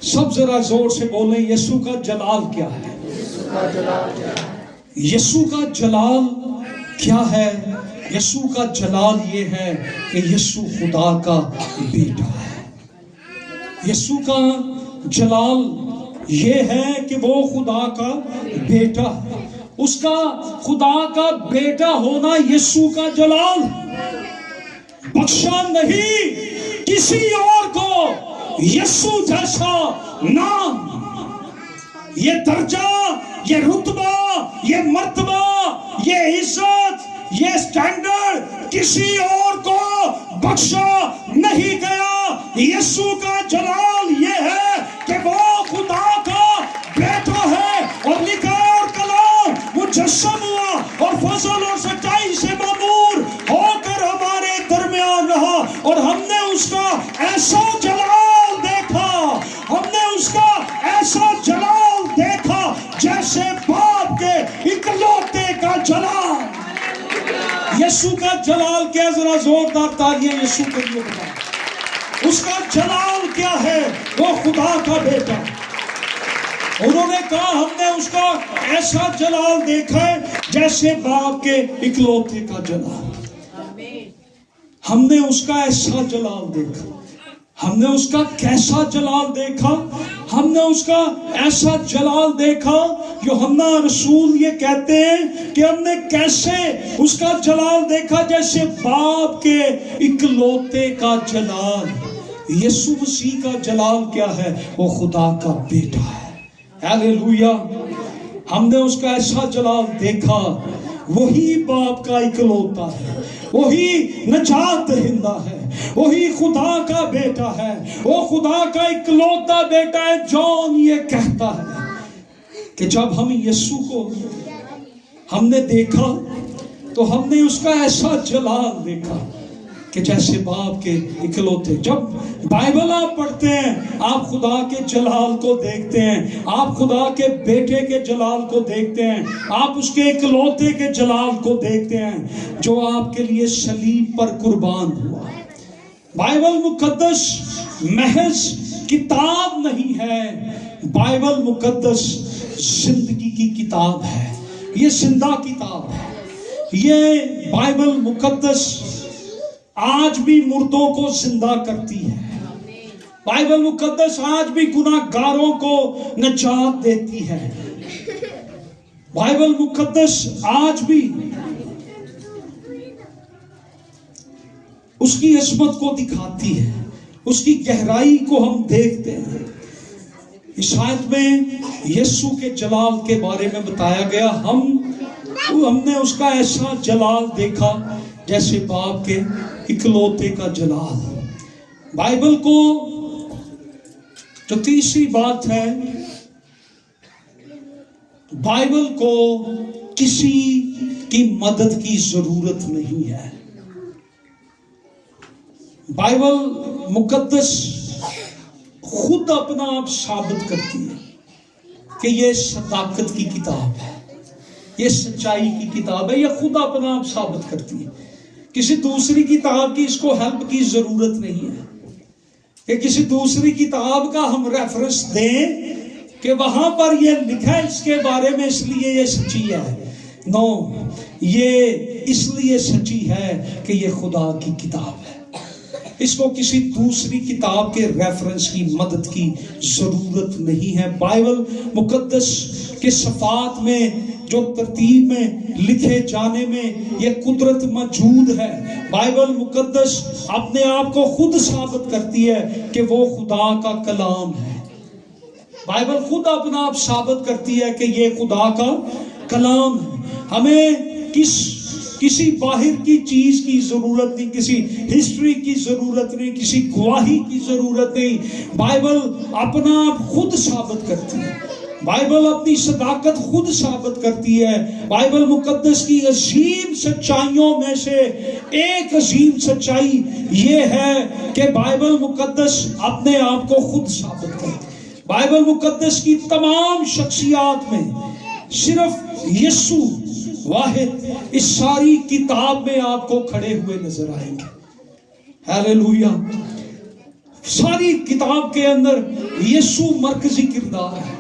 سب ذرا زور سے بولیں، یسوع کا جلال کیا ہے؟ یسوع کا جلال کیا ہے؟ یسوع کا جلال یہ ہے کہ یسوع خدا کا بیٹا ہے۔ یسوع کا جلال یہ ہے کہ وہ خدا کا بیٹا ہے، اس کا خدا کا بیٹا ہونا یسوع کا جلال، بخشا نہیں کسی اور کو یسوع جیسا نام، یہ درجہ، یہ رتبہ، یہ مرتبہ، یہ عزت، یہ سٹینڈرڈ کسی اور کو بخشا نہیں گیا۔ یسوع کا جلال یہ ہے کہ وہ خدا کا بیٹا ہے، اور لکھا ہے اور کلام مجسم ہوا اور فضل اور سچائی سے معمور ہو کر ہمارے درمیان رہا، اور ہم نے اس کا ایسا جلال دیکھا، ہم نے اس کا ایسا جلال دیکھا جیسے باپ کے اکلوتے کا جلال۔ یسوع کا جلال کیا؟ ذرا زوردار تالیاں یسوع کے لیے بتائیں۔ اس کا جلال کیا ہے؟ وہ خدا کا بیٹا۔ انہوں نے کہا ہم نے اس کا ایسا جلال دیکھا ہے جیسے باپ کے اکلوتے کا جلال۔ ہم نے اس کا ایسا جلال دیکھا۔ ہم نے اس کا کیسا جلال دیکھا؟ ہم نے اس کا ایسا جلال دیکھا۔ یوحنا رسول یہ کہتے ہیں کہ ہم نے کیسے اس کا جلال دیکھا؟ جیسے باپ کے اکلوتے کا جلال۔ یسوع مسیح کا جلال کیا ہے؟ وہ خدا کا بیٹا ہے. ہیلیلویا. ہم نے اس کا ایسا جلال دیکھا. وہی باپ کا اکلوتا ہے، وہی نجات دہندہ ہے، وہی خدا کا بیٹا ہے، وہ خدا کا اکلوتا بیٹا ہے. جون یہ کہتا ہے کہ جب ہم یسوع کو ہم نے دیکھا تو ہم نے اس کا ایسا جلال دیکھا کہ جیسے باپ کے اکلوتے. جب بائبل آپ پڑھتے ہیں آپ خدا کے جلال کو دیکھتے ہیں، آپ خدا کے بیٹے کے جلال کو دیکھتے ہیں، آپ اس کے اکلوتے کے جلال کو دیکھتے ہیں جو آپ کے لیے صلیب پر قربان ہوا. بائبل مقدس محض کتاب نہیں ہے، بائبل مقدس زندگی کی کتاب ہے. یہ زندہ کتاب ہے. یہ بائبل مقدس آج بھی مردوں کو زندہ کرتی ہے. بائبل مقدس آج بھی گناہ گاروں کو نجات دیتی ہے. بائبل مقدس آج بھی اس کی عظمت کو دکھاتی ہے، اس کی گہرائی کو ہم دیکھتے ہیں. اس آیت میں یسوع کے جلال کے بارے میں بتایا گیا. ہم نے اس کا ایسا جلال دیکھا جیسے باپ کے اکلوتے کا جلال. بائبل کو جو تیسری بات ہے، بائبل کو کسی کی مدد کی ضرورت نہیں ہے. بائبل مقدس خود اپنا آپ ثابت کرتی ہے کہ یہ صداقت کی کتاب ہے، یہ سچائی کی کتاب ہے. یہ خود اپنا آپ ثابت کرتی ہے. کسی دوسری کتاب کی اس کو ہیلپ کی ضرورت نہیں ہے کہ کسی دوسری کتاب کا ہم ریفرنس دیں کہ وہاں پر یہ لکھا ہے اس کے بارے میں اس لیے یہ سچی ہے. نو، یہ اس لیے سچی ہے کہ یہ خدا کی کتاب ہے. اس کو کسی دوسری کتاب کے ریفرنس کی مدد کی ضرورت نہیں ہے. بائبل مقدس کے صفات میں جو ترتیب میں لکھے جانے میں یہ قدرت موجود ہے. بائبل مقدس اپنے آپ کو خود ثابت کرتی ہے کہ وہ خدا کا کلام ہے. بائبل خود اپنا آپ ثابت کرتی ہے کہ یہ خدا کا کلام ہے. ہمیں کسی باہر کی چیز کی ضرورت نہیں، کسی ہسٹری کی ضرورت نہیں، کسی گواہی کی ضرورت نہیں. بائبل اپنا آپ خود ثابت کرتی ہے. بائبل اپنی صداقت خود ثابت کرتی ہے. بائبل مقدس کی عظیم سچائیوں میں سے ایک عظیم سچائی یہ ہے کہ بائبل مقدس اپنے آپ کو خود ثابت کرتی ہے. بائبل مقدس کی تمام شخصیات میں صرف یسوع واحد اس ساری کتاب میں آپ کو کھڑے ہوئے نظر آئیں گے. ہیلیلویا. ساری کتاب کے اندر یسوع مرکزی کردار ہے.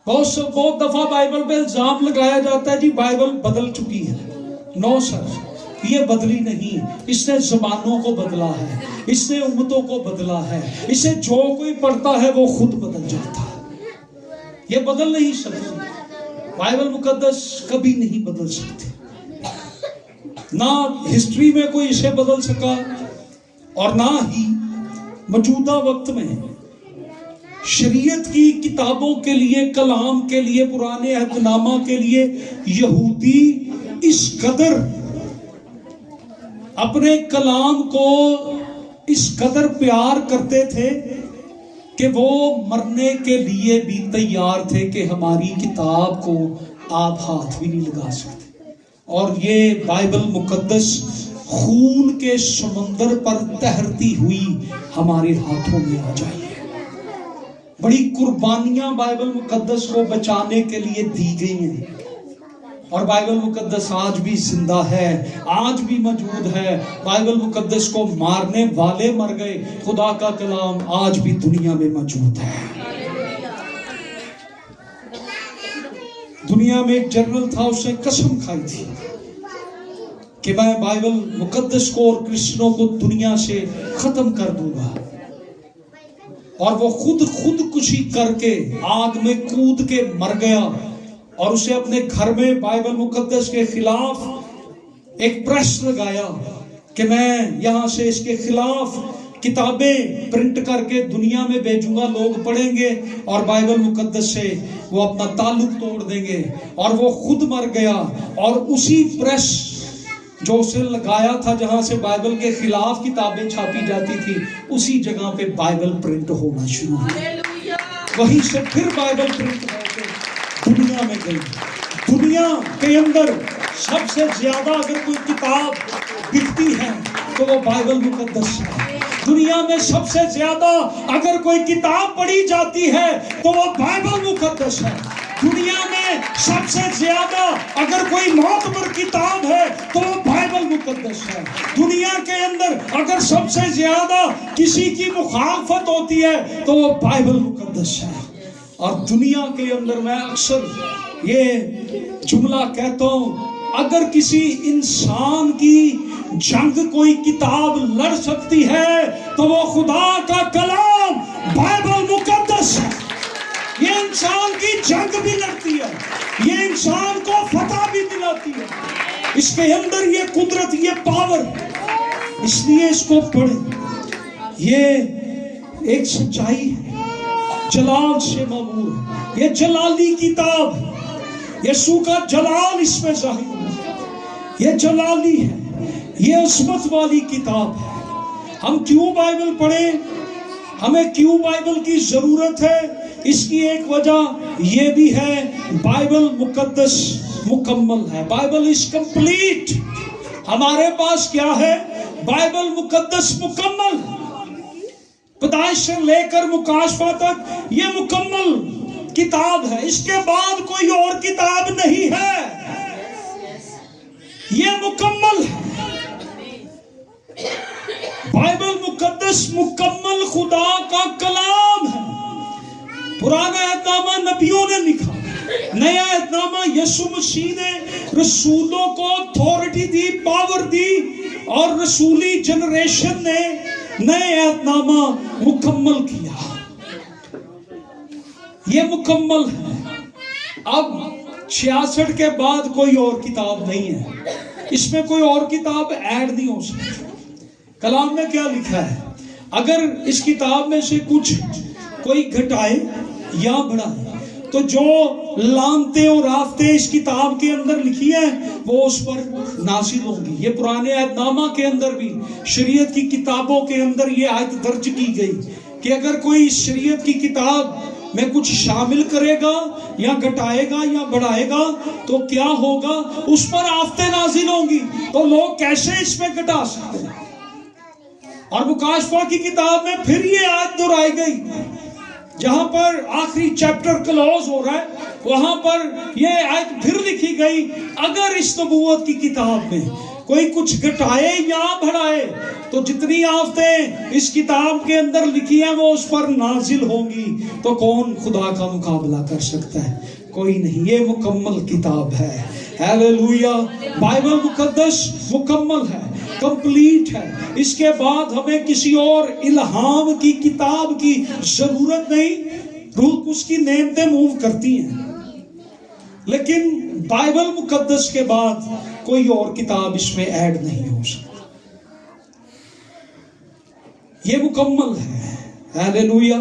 بہت دفعہ بائبل پہ الزام لگایا جاتا ہے جی بائبل بدل چکی ہے. نو سر، یہ بدلی نہیں. اس نے زبانوں کو بدلا ہے، اس نے امتوں کو بدلا ہے. اسے جو کوئی پڑھتا ہے وہ خود بدل جاتا ہے. یہ بدل نہیں سکتی. بائبل مقدس کبھی نہیں بدل سکتی. نہ ہسٹری میں کوئی اسے بدل سکا اور نہ ہی موجودہ وقت میں شریعت کی کتابوں کے لیے، کلام کے لیے، پرانے عہد نامہ کے لیے یہودی اس قدر اپنے کلام کو اس قدر پیار کرتے تھے کہ وہ مرنے کے لیے بھی تیار تھے کہ ہماری کتاب کو آپ ہاتھ بھی نہیں لگا سکتے. اور یہ بائبل مقدس خون کے سمندر پر تیرتی ہوئی ہمارے ہاتھوں میں آ جائے. بڑی قربانیاں بائبل مقدس کو بچانے کے لیے دی گئی ہیں اور بائبل مقدس آج بھی زندہ ہے، آج بھی موجود ہے. بائبل مقدس کو مارنے والے مر گئے، خدا کا کلام آج بھی دنیا میں موجود ہے. دنیا میں ایک جنرل تھا، اس نے قسم کھائی تھی کہ میں بائبل مقدس کو اور کرسچنوں کو دنیا سے ختم کر دوں گا. اور وہ خودکشی کر کے آگ میں کود کے مر گیا اور اسے اپنے گھر میں بائبل مقدس کے خلاف ایک پریس لگایا کہ میں یہاں سے اس کے خلاف کتابیں پرنٹ کر کے دنیا میں بھیجوں گا, لوگ پڑھیں گے اور بائبل مقدس سے وہ اپنا تعلق توڑ دیں گے. اور وہ خود مر گیا اور اسی پریس جو اسے لگایا تھا جہاں سے بائبل کے خلاف کتابیں چھاپی جاتی تھی, اسی جگہ پہ بائبل پرنٹ ہونا شروع ہوا. وہیں سے پھر بائبل پرنٹ ہو کے دنیا میں گئی. دنیا کے اندر سب سے زیادہ اگر کوئی کتاب بکتی ہے تو وہ بائبل مقدس ہے. دنیا میں سب سے زیادہ اگر کوئی کتاب پڑھی جاتی ہے تو وہ بائبل مقدس ہے. دنیا میں سب سے زیادہ اگر کوئی معتبر کتاب ہے تو وہ بائبل مقدس ہے. دنیا کے اندر اگر سب سے زیادہ کسی کی مخالفت ہوتی ہے تو وہ بائبل مقدس ہے. اور دنیا کے اندر میں اکثر یہ جملہ کہتا ہوں, اگر کسی انسان کی جنگ کوئی کتاب لڑ سکتی ہے تو وہ خدا کا کلام بائبل مقدس ہے. یہ انسان کی جنگ بھی لڑتی ہے, یہ انسان کو فتح بھی دلاتی ہے. اس کے اندر یہ قدرت, یہ پاور, اس لیے اس کو پڑھیں. یہ ایک سچائی ہے, جلال سے معمور ہے. یہ جلالی کتاب, یسوع کا جلال اس میں ظاہر ہے. یہ جلالی ہے, یہ عظمت والی کتاب ہے. ہم کیوں بائبل پڑھیں, ہمیں کیوں بائبل کی ضرورت ہے؟ اس کی ایک وجہ یہ بھی ہے, بائبل مقدس مکمل ہے. Bible is complete. ہمارے پاس کیا ہے؟ بائبل مقدس مکمل. پیدائش سے لے کر مکاشفہ تک یہ مکمل کتاب ہے. اس کے بعد کوئی اور کتاب نہیں ہے, یہ مکمل ہے. بائبل مقدس مکمل خدا کا کلام ہے. پرانا عہد نامہ نبیوں نے لکھا, نیا عہد نامہ یسوع مسیح نے رسولوں کو اتھارٹی دی, پاور دی, اور رسولی جنریشن نے نئے عہد نامہ مکمل کیا. یہ مکمل ہے. اب 66 کے بعد کوئی اور کتاب نہیں ہے, اس میں کوئی اور کتاب ایڈ نہیں ہو سکتی. کلام میں کیا لکھا ہے؟ اگر اس کتاب میں سے کچھ کوئی گھٹائے یا بڑھائے تو جو لانتے اور آفتیں اس کتاب کے اندر لکھی ہیں وہ اس پر نازل ہوں گی. یہ پرانے عہد نامہ کے اندر بھی, شریعت کی کتابوں کے اندر یہ آیت درج کی گئی کہ اگر کوئی شریعت کی کتاب میں کچھ شامل کرے گا یا گھٹائے گا یا بڑھائے گا تو کیا ہوگا؟ اس پر آفتیں نازل ہوں گی. تو لوگ کیسے اس میں گھٹا سکتے ہیں؟ اور مکاشفہ کی کتاب میں پھر یہ آیت دہرائی گئی, جہاں پر آخری چیپٹر کلوز ہو رہا ہے وہاں پر یہ آیت پھر لکھی گئی, اگر اس نبوت کی کتاب میں کوئی کچھ گھٹائے یا بڑھائے تو جتنی آفتیں اس کتاب کے اندر لکھی ہیں وہ اس پر نازل ہوں گی. تو کون خدا کا مقابلہ کر سکتا ہے؟ کوئی نہیں. یہ مکمل کتاب ہے. ہیلیلویا. بائبل مقدس مکمل ہے, کمپلیٹ ہے. اس کے بعد ہمیں کسی اور الہام کی کتاب کی ضرورت نہیں. روح اس کی نعمتیں موو کرتی ہیں, لیکن بائبل مقدس کے بعد کوئی اور کتاب اس میں ایڈ نہیں ہو سکتی. یہ مکمل ہے. ہیلیلویا.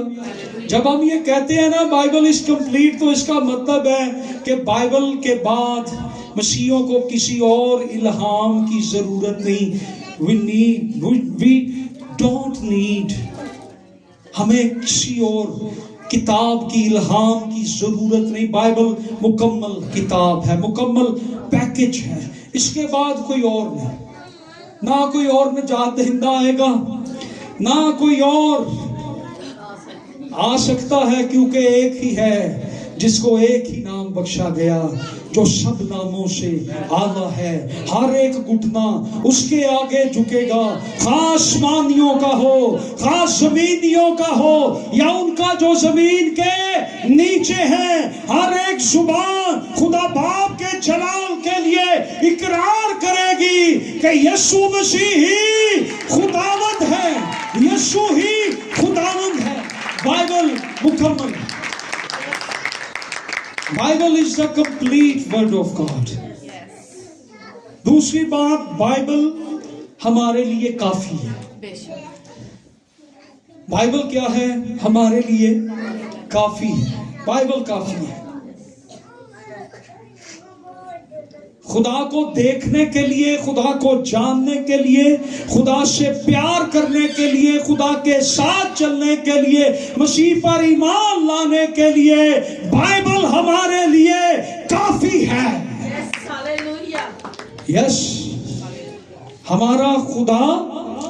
جب ہم یہ کہتے ہیں نا بائبل از کمپلیٹ, تو اس کا مطلب ہے کہ بائبل کے بعد مسیحیوں کو کسی اور الہام کی ضرورت نہیں. we don't need, ہمیں کسی اور کتاب کی الہام کی ضرورت نہیں. بائبل مکمل کتاب ہے, مکمل پیکج ہے. اس کے بعد کوئی اور نہیں. نہ کوئی اور نجات دہندہ آئے گا, نہ کوئی اور آ سکتا ہے, کیونکہ ایک ہی ہے جس کو ایک ہی نام بخشا گیا جو سب ناموں سے اعلیٰ ہے. ہر ایک گھٹنا اس کے آگے جھکے گا, خواہ آسمانیوں کا ہو, خواہ زمینیوں کا ہو, یا ان کا جو زمین کے نیچے ہیں. ہر ایک زبان خدا باپ کے جلال کے لیے اقرار کرے گی کہ یسوع مسیح ہی خداوند ہے, یسوع ہی خداوند ہے. بائبل مکمل ہے. Bible is the complete word of God. دوسری بات, بائبل ہمارے لیے کافی ہے. بائبل کیا ہے؟ ہمارے لیے کافی ہے، بائبل کافی ہے۔ خدا کو دیکھنے کے لیے، خدا کو جاننے کے لیے، خدا سے پیار کرنے کے لیے، خدا کے ساتھ چلنے کے لیے، مسیح پر ایمان لانے کے لیے بائبل ہمارے لیے کافی ہے۔ یس، ہمارا خدا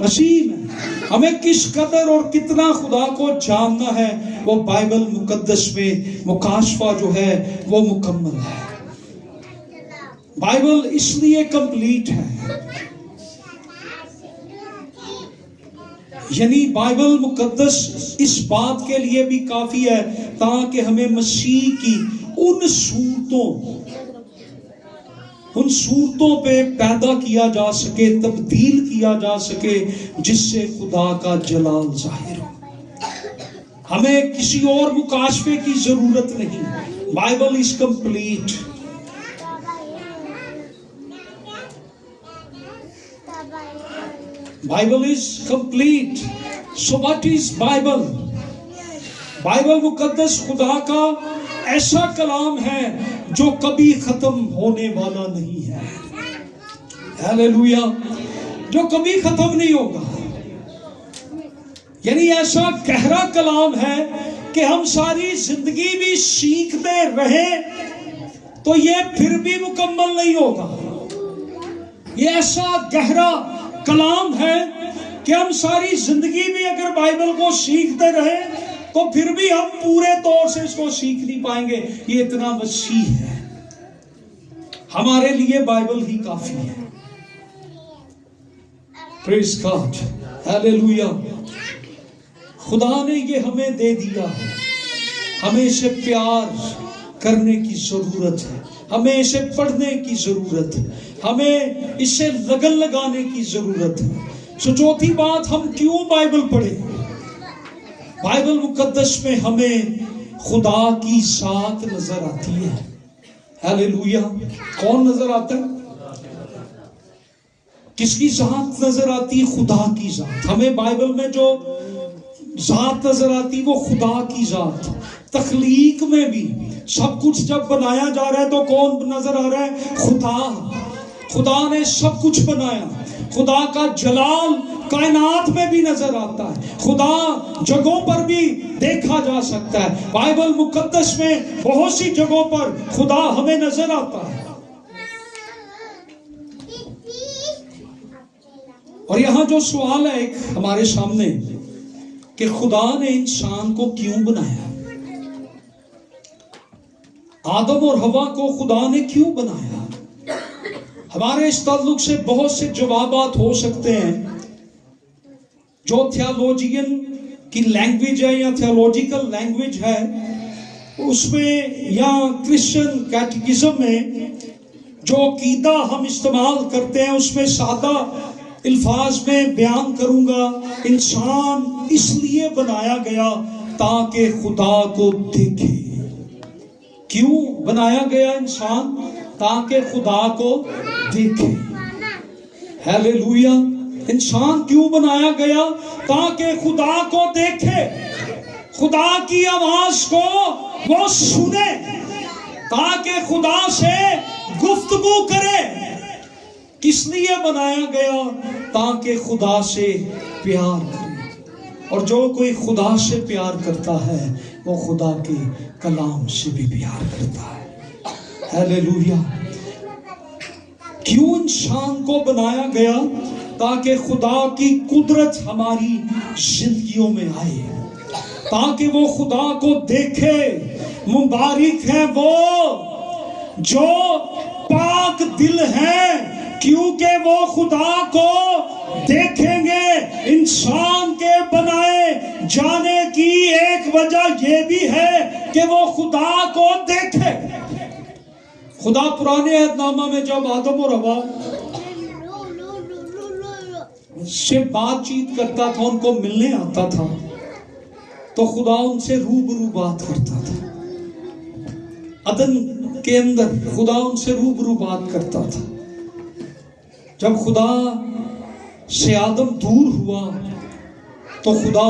عظیم ہے۔ ہمیں کس قدر اور کتنا خدا کو جاننا ہے، وہ بائبل مقدس میں مکاشفہ جو ہے وہ مکمل ہے۔ بائبل اس لیے کمپلیٹ ہے، یعنی بائبل مقدس اس بات کے لیے بھی کافی ہے تاکہ ہمیں مسیح کی ان صورتوں پہ پیدا کیا جا سکے، تبدیل کیا جا سکے، جس سے خدا کا جلال ظاہر ہو۔ ہمیں کسی اور مکاشفے کی ضرورت نہیں، Bible is complete. Bible is complete. So what is Bible? Bible مقدس خدا کا ایسا کلام ہے جو کبھی ختم ہونے والا نہیں ہے۔ ہیلیلویا، جو کبھی ختم نہیں ہوگا، یعنی ایسا گہرا کلام ہے کہ ہم ساری زندگی بھی سیکھتے رہیں تو یہ پھر بھی مکمل نہیں ہوگا۔ یہ ایسا گہرا کلام ہے کہ ہم ساری زندگی بھی اگر بائبل کو سیکھتے رہیں تو پھر بھی ہم پورے طور سے اس کو سیکھ نہیں پائیں گے، یہ اتنا وسیع ہے۔ ہمارے لیے بائبل ہی کافی ہے۔ پریز گاڈ، ہیلیلویا۔ خدا نے یہ ہمیں دے دیا ہے، ہمیں اسے پیار کرنے کی ضرورت ہے، ہمیں اسے پڑھنے کی ضرورت ہے، ہمیں اسے لگن لگانے کی ضرورت ہے۔ سو چوتھی بات، ہم کیوں بائبل پڑھیں؟ بائبل مقدس میں ہمیں خدا کی ذات نظر آتی ہے۔ ہیلیلویا۔ کون نظر آتا ہے؟ کس کی ذات نظر آتی؟ خدا کی ذات۔ ہمیں بائبل میں جو ذات نظر آتی وہ خدا کی ذات۔ تخلیق میں بھی سب کچھ جب بنایا جا رہا ہے تو کون نظر آ رہا ہے؟ خدا۔ خدا نے سب کچھ بنایا۔ خدا کا جلال کائنات میں بھی نظر آتا ہے، خدا جگہوں پر بھی دیکھا جا سکتا ہے۔ بائبل مقدس میں بہت سی جگہوں پر خدا ہمیں نظر آتا ہے۔ اور یہاں جو سوال ہے ایک ہمارے سامنے کہ خدا نے انسان کو کیوں بنایا؟ آدم اور حوا کو خدا نے کیوں بنایا؟ ہمارے اس تعلق سے بہت سے جوابات ہو سکتے ہیں۔ جو تھیالوجین کی لینگویج ہے یا تھیالوجیکل لینگویج ہے اس میں یا کرسچن کیٹیکزم میں جو عقیدہ ہم استعمال کرتے ہیں اس میں سادہ الفاظ میں بیان کروں گا۔ انسان اس لیے بنایا گیا تاکہ خدا کو دیکھے۔ کیوں بنایا گیا انسان؟ تاکہ خدا کو دیکھے۔ ہیلیلویا۔ انسان کیوں بنایا گیا؟ تاکہ خدا کو دیکھے، خدا کی آواز کو وہ سنے، تاکہ خدا سے گفتگو کرے۔ کس لیے بنایا گیا؟ تاکہ خدا سے پیار کرے، اور جو کوئی خدا سے پیار کرتا ہے وہ خدا کے کلام سے بھی پیار کرتا ہے۔ ہیلیلویا۔ کیوں انسان کو بنایا گیا؟ تاکہ خدا کی قدرت ہماری زندگیوں میں آئے، تاکہ وہ خدا کو دیکھے۔ مبارک ہیں وہ جو پاک دل ہیں کیونکہ وہ خدا کو دیکھیں گے۔ انسان کے بنائے جانے کی ایک وجہ یہ بھی ہے کہ وہ خدا کو دیکھے۔ خدا پرانے عہد نامہ میں جب آدم اور حوا سے بات چیت کرتا تھا، ان کو ملنے آتا تھا، تو خدا ان سے روبرو بات کرتا تھا۔ عدن کے اندر خدا ان سے روبرو بات کرتا تھا۔ جب خدا سے آدم دور ہوا تو خدا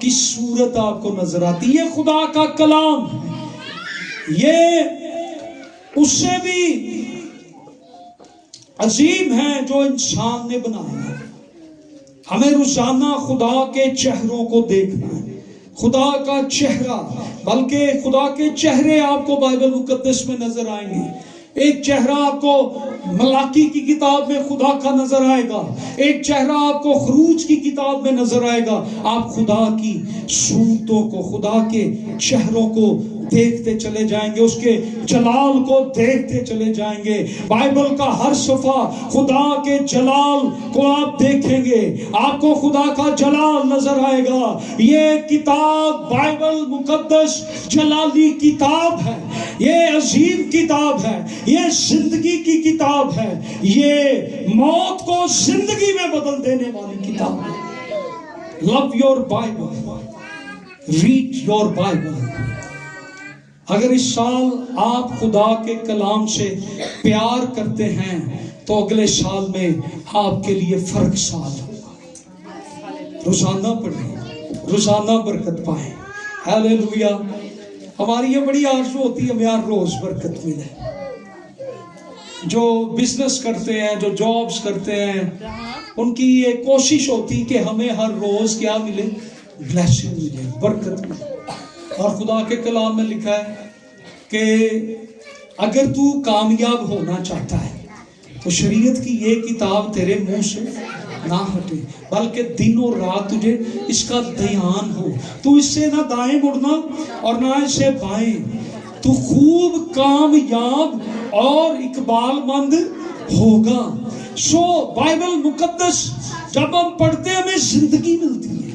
کی صورت آپ کو نظر آتی. یہ خدا کا کلام ہے، یہ اس سے بھی عظیم ہے جو انسان نے بنایا ہے. ہمیں روزانہ خدا کے چہروں کو دیکھنا ہے، خدا کا چہرہ، بلکہ خدا کے چہرے آپ کو بائبل مقدس میں نظر آئیں گے. ایک چہرہ آپ کو ملاکی کی کتاب میں خدا کا نظر آئے گا، ایک چہرہ آپ کو خروج کی کتاب میں نظر آئے گا. آپ خدا کی صورتوں کو، خدا کے چہروں کو دیکھتے چلے جائیں گے، اس کے جلال کو دیکھتے چلے جائیں گے. بائبل کا ہر صفحہ خدا کے جلال کو آپ دیکھیں گے، آپ کو خدا کا جلال نظر آئے گا. یہ کتاب بائبل مقدس جلالی کتاب ہے، یہ عظیم کتاب ہے، یہ زندگی کی کتاب ہے، یہ موت کو زندگی میں بدل دینے والی کتاب ہے. Love your Bible, read your bible. اگر اس سال آپ خدا کے کلام سے پیار کرتے ہیں تو اگلے سال میں آپ کے لیے فرق سال ہوگا. روزانہ پڑھیں، روزانہ برکت پائیں. ہیلیلویا. ہماری یہ بڑی آرزو ہوتی ہے ہمیں ہر روز برکت ملے. جو بزنس کرتے ہیں، جو جابز کرتے ہیں، ان کی یہ کوشش ہوتی کہ ہمیں ہر روز کیا ملے؟ بلیسنگ ملے، برکت ملے. اور خدا کے کلام میں لکھا ہے کہ اگر تو کامیاب ہونا چاہتا ہے تو شریعت کی یہ کتاب تیرے منہ سے نہ ہٹے، بلکہ دن اور رات تجھے اس کا دھیان ہو. تو اس سے نہ دائیں مڑنا اور نہ اس سے بائیں، تو خوب کامیاب اور اقبال مند ہوگا. سو بائبل مقدس جب ہم پڑھتے ہیں ہمیں زندگی ملتی ہے.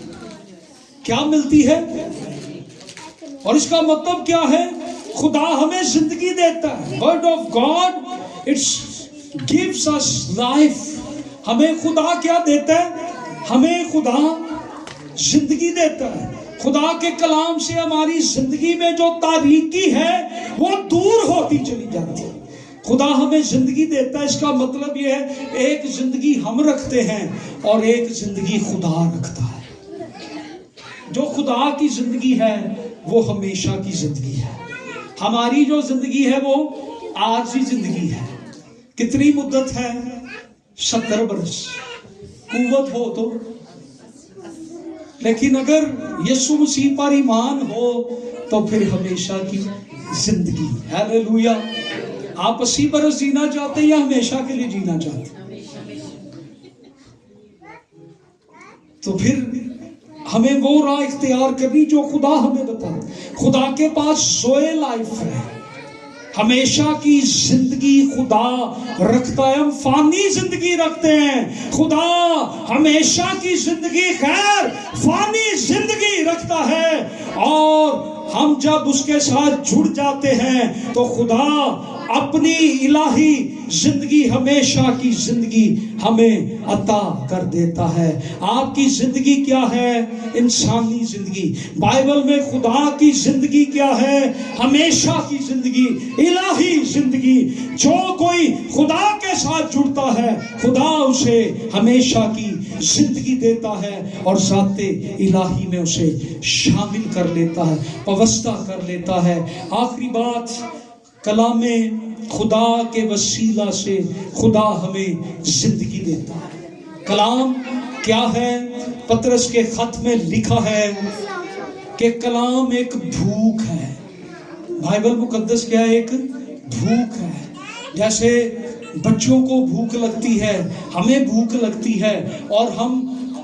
کیا ملتی ہے؟ اور اس کا مطلب کیا ہے؟ خدا ہمیں زندگی دیتا ہے. Word of God, it gives us life. ہمیں خدا کیا دیتا ہے؟ ہمیں خدا زندگی دیتا ہے. خدا کے کلام سے ہماری زندگی میں جو تاریکی ہے وہ دور ہوتی چلی جاتی ہے. خدا ہمیں زندگی دیتا ہے. اس کا مطلب یہ ہے ایک زندگی ہم رکھتے ہیں اور ایک زندگی خدا رکھتا ہے. جو خدا کی زندگی ہے وہ ہمیشہ کی زندگی ہے. ہماری جو زندگی ہے وہ عارضی زندگی ہے. کتنی مدت ہے؟ 70 برس قوت ہو تو. لیکن اگر یسوع مسیح پر ایمان ہو تو پھر ہمیشہ کی زندگی. ہیلیلویا. آپ 80 برس جینا چاہتے ہیں یا ہمیشہ کے لیے جینا چاہتے ہیں؟ تو پھر ہمیں وہ راہ اختیار کرنی جو خدا ہمیں بتائے. خدا کے پاس زوئے لائف ہے، ہمیشہ کی زندگی خدا رکھتا ہے. ہم فانی زندگی رکھتے ہیں، خدا ہمیشہ کی زندگی، خیر فانی زندگی رکھتا ہے. اور ہم جب اس کے ساتھ جڑ جاتے ہیں تو خدا اپنی الہی زندگی، ہمیشہ کی زندگی ہمیں عطا کر دیتا ہے. آپ کی زندگی کیا ہے؟ انسانی زندگی. بائبل میں خدا کی زندگی کیا ہے؟ ہمیشہ کی زندگی، الہی زندگی. جو کوئی خدا کے ساتھ جڑتا ہے خدا اسے ہمیشہ کی زندگی دیتا ہے اور ذات الہی میں اسے شامل کر لیتا ہے، وابستہ کر لیتا ہے. آخری بات، کلام خدا کے وسیلہ سے خدا ہمیں زندگی دیتا ہے. کلام کیا ہے؟ پطرس کے خط میں لکھا ہے کہ کلام ایک بھوک ہے. بائبل مقدس کیا ہے؟ ایک بھوک ہے. جیسے بچوں کو بھوک لگتی ہے، ہمیں بھوک لگتی ہے، اور ہم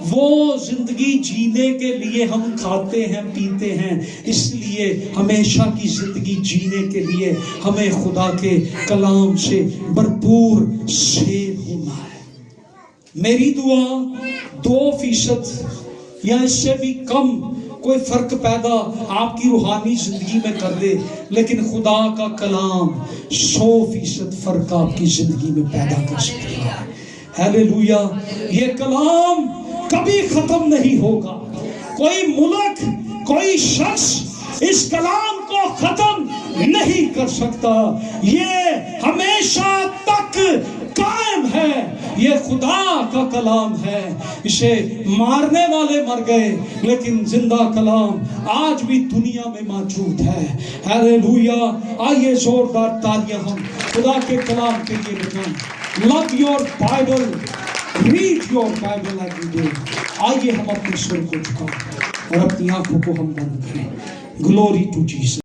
وہ زندگی جینے کے لیے ہم کھاتے ہیں، پیتے ہیں. اس لیے ہمیشہ کی زندگی جینے کے لیے ہمیں خدا کے کلام سے بھرپور سیر ہونا ہے. میری دعا 2% یا اس سے بھی کم کوئی فرق پیدا آپ کی روحانی زندگی میں کر دے، لیکن خدا کا کلام 100% فرق آپ کی زندگی میں پیدا کر سکتا ہے. ہیلیلویا. یہ کلام کبھی ختم نہیں ہوگا. کوئی ملک، کوئی شخص اس کلام کو ختم نہیں کر سکتا. یہ ہمیشہ تک قائم ہے، یہ خدا کا کلام ہے۔ اسے مارنے والے مر گئے لیکن زندہ کلام آج بھی دنیا میں موجود ہے۔ ہیلیلویا! آئیے زوردار تالیاں ہم خدا کے کلام کے لیے بجائیں۔ Love your Bible, read your Bible every day. آئیے ہم اپنے سر کو جھکائیں اور اپنی آنکھوں کو ہم بند کریں۔ Glory to Jesus.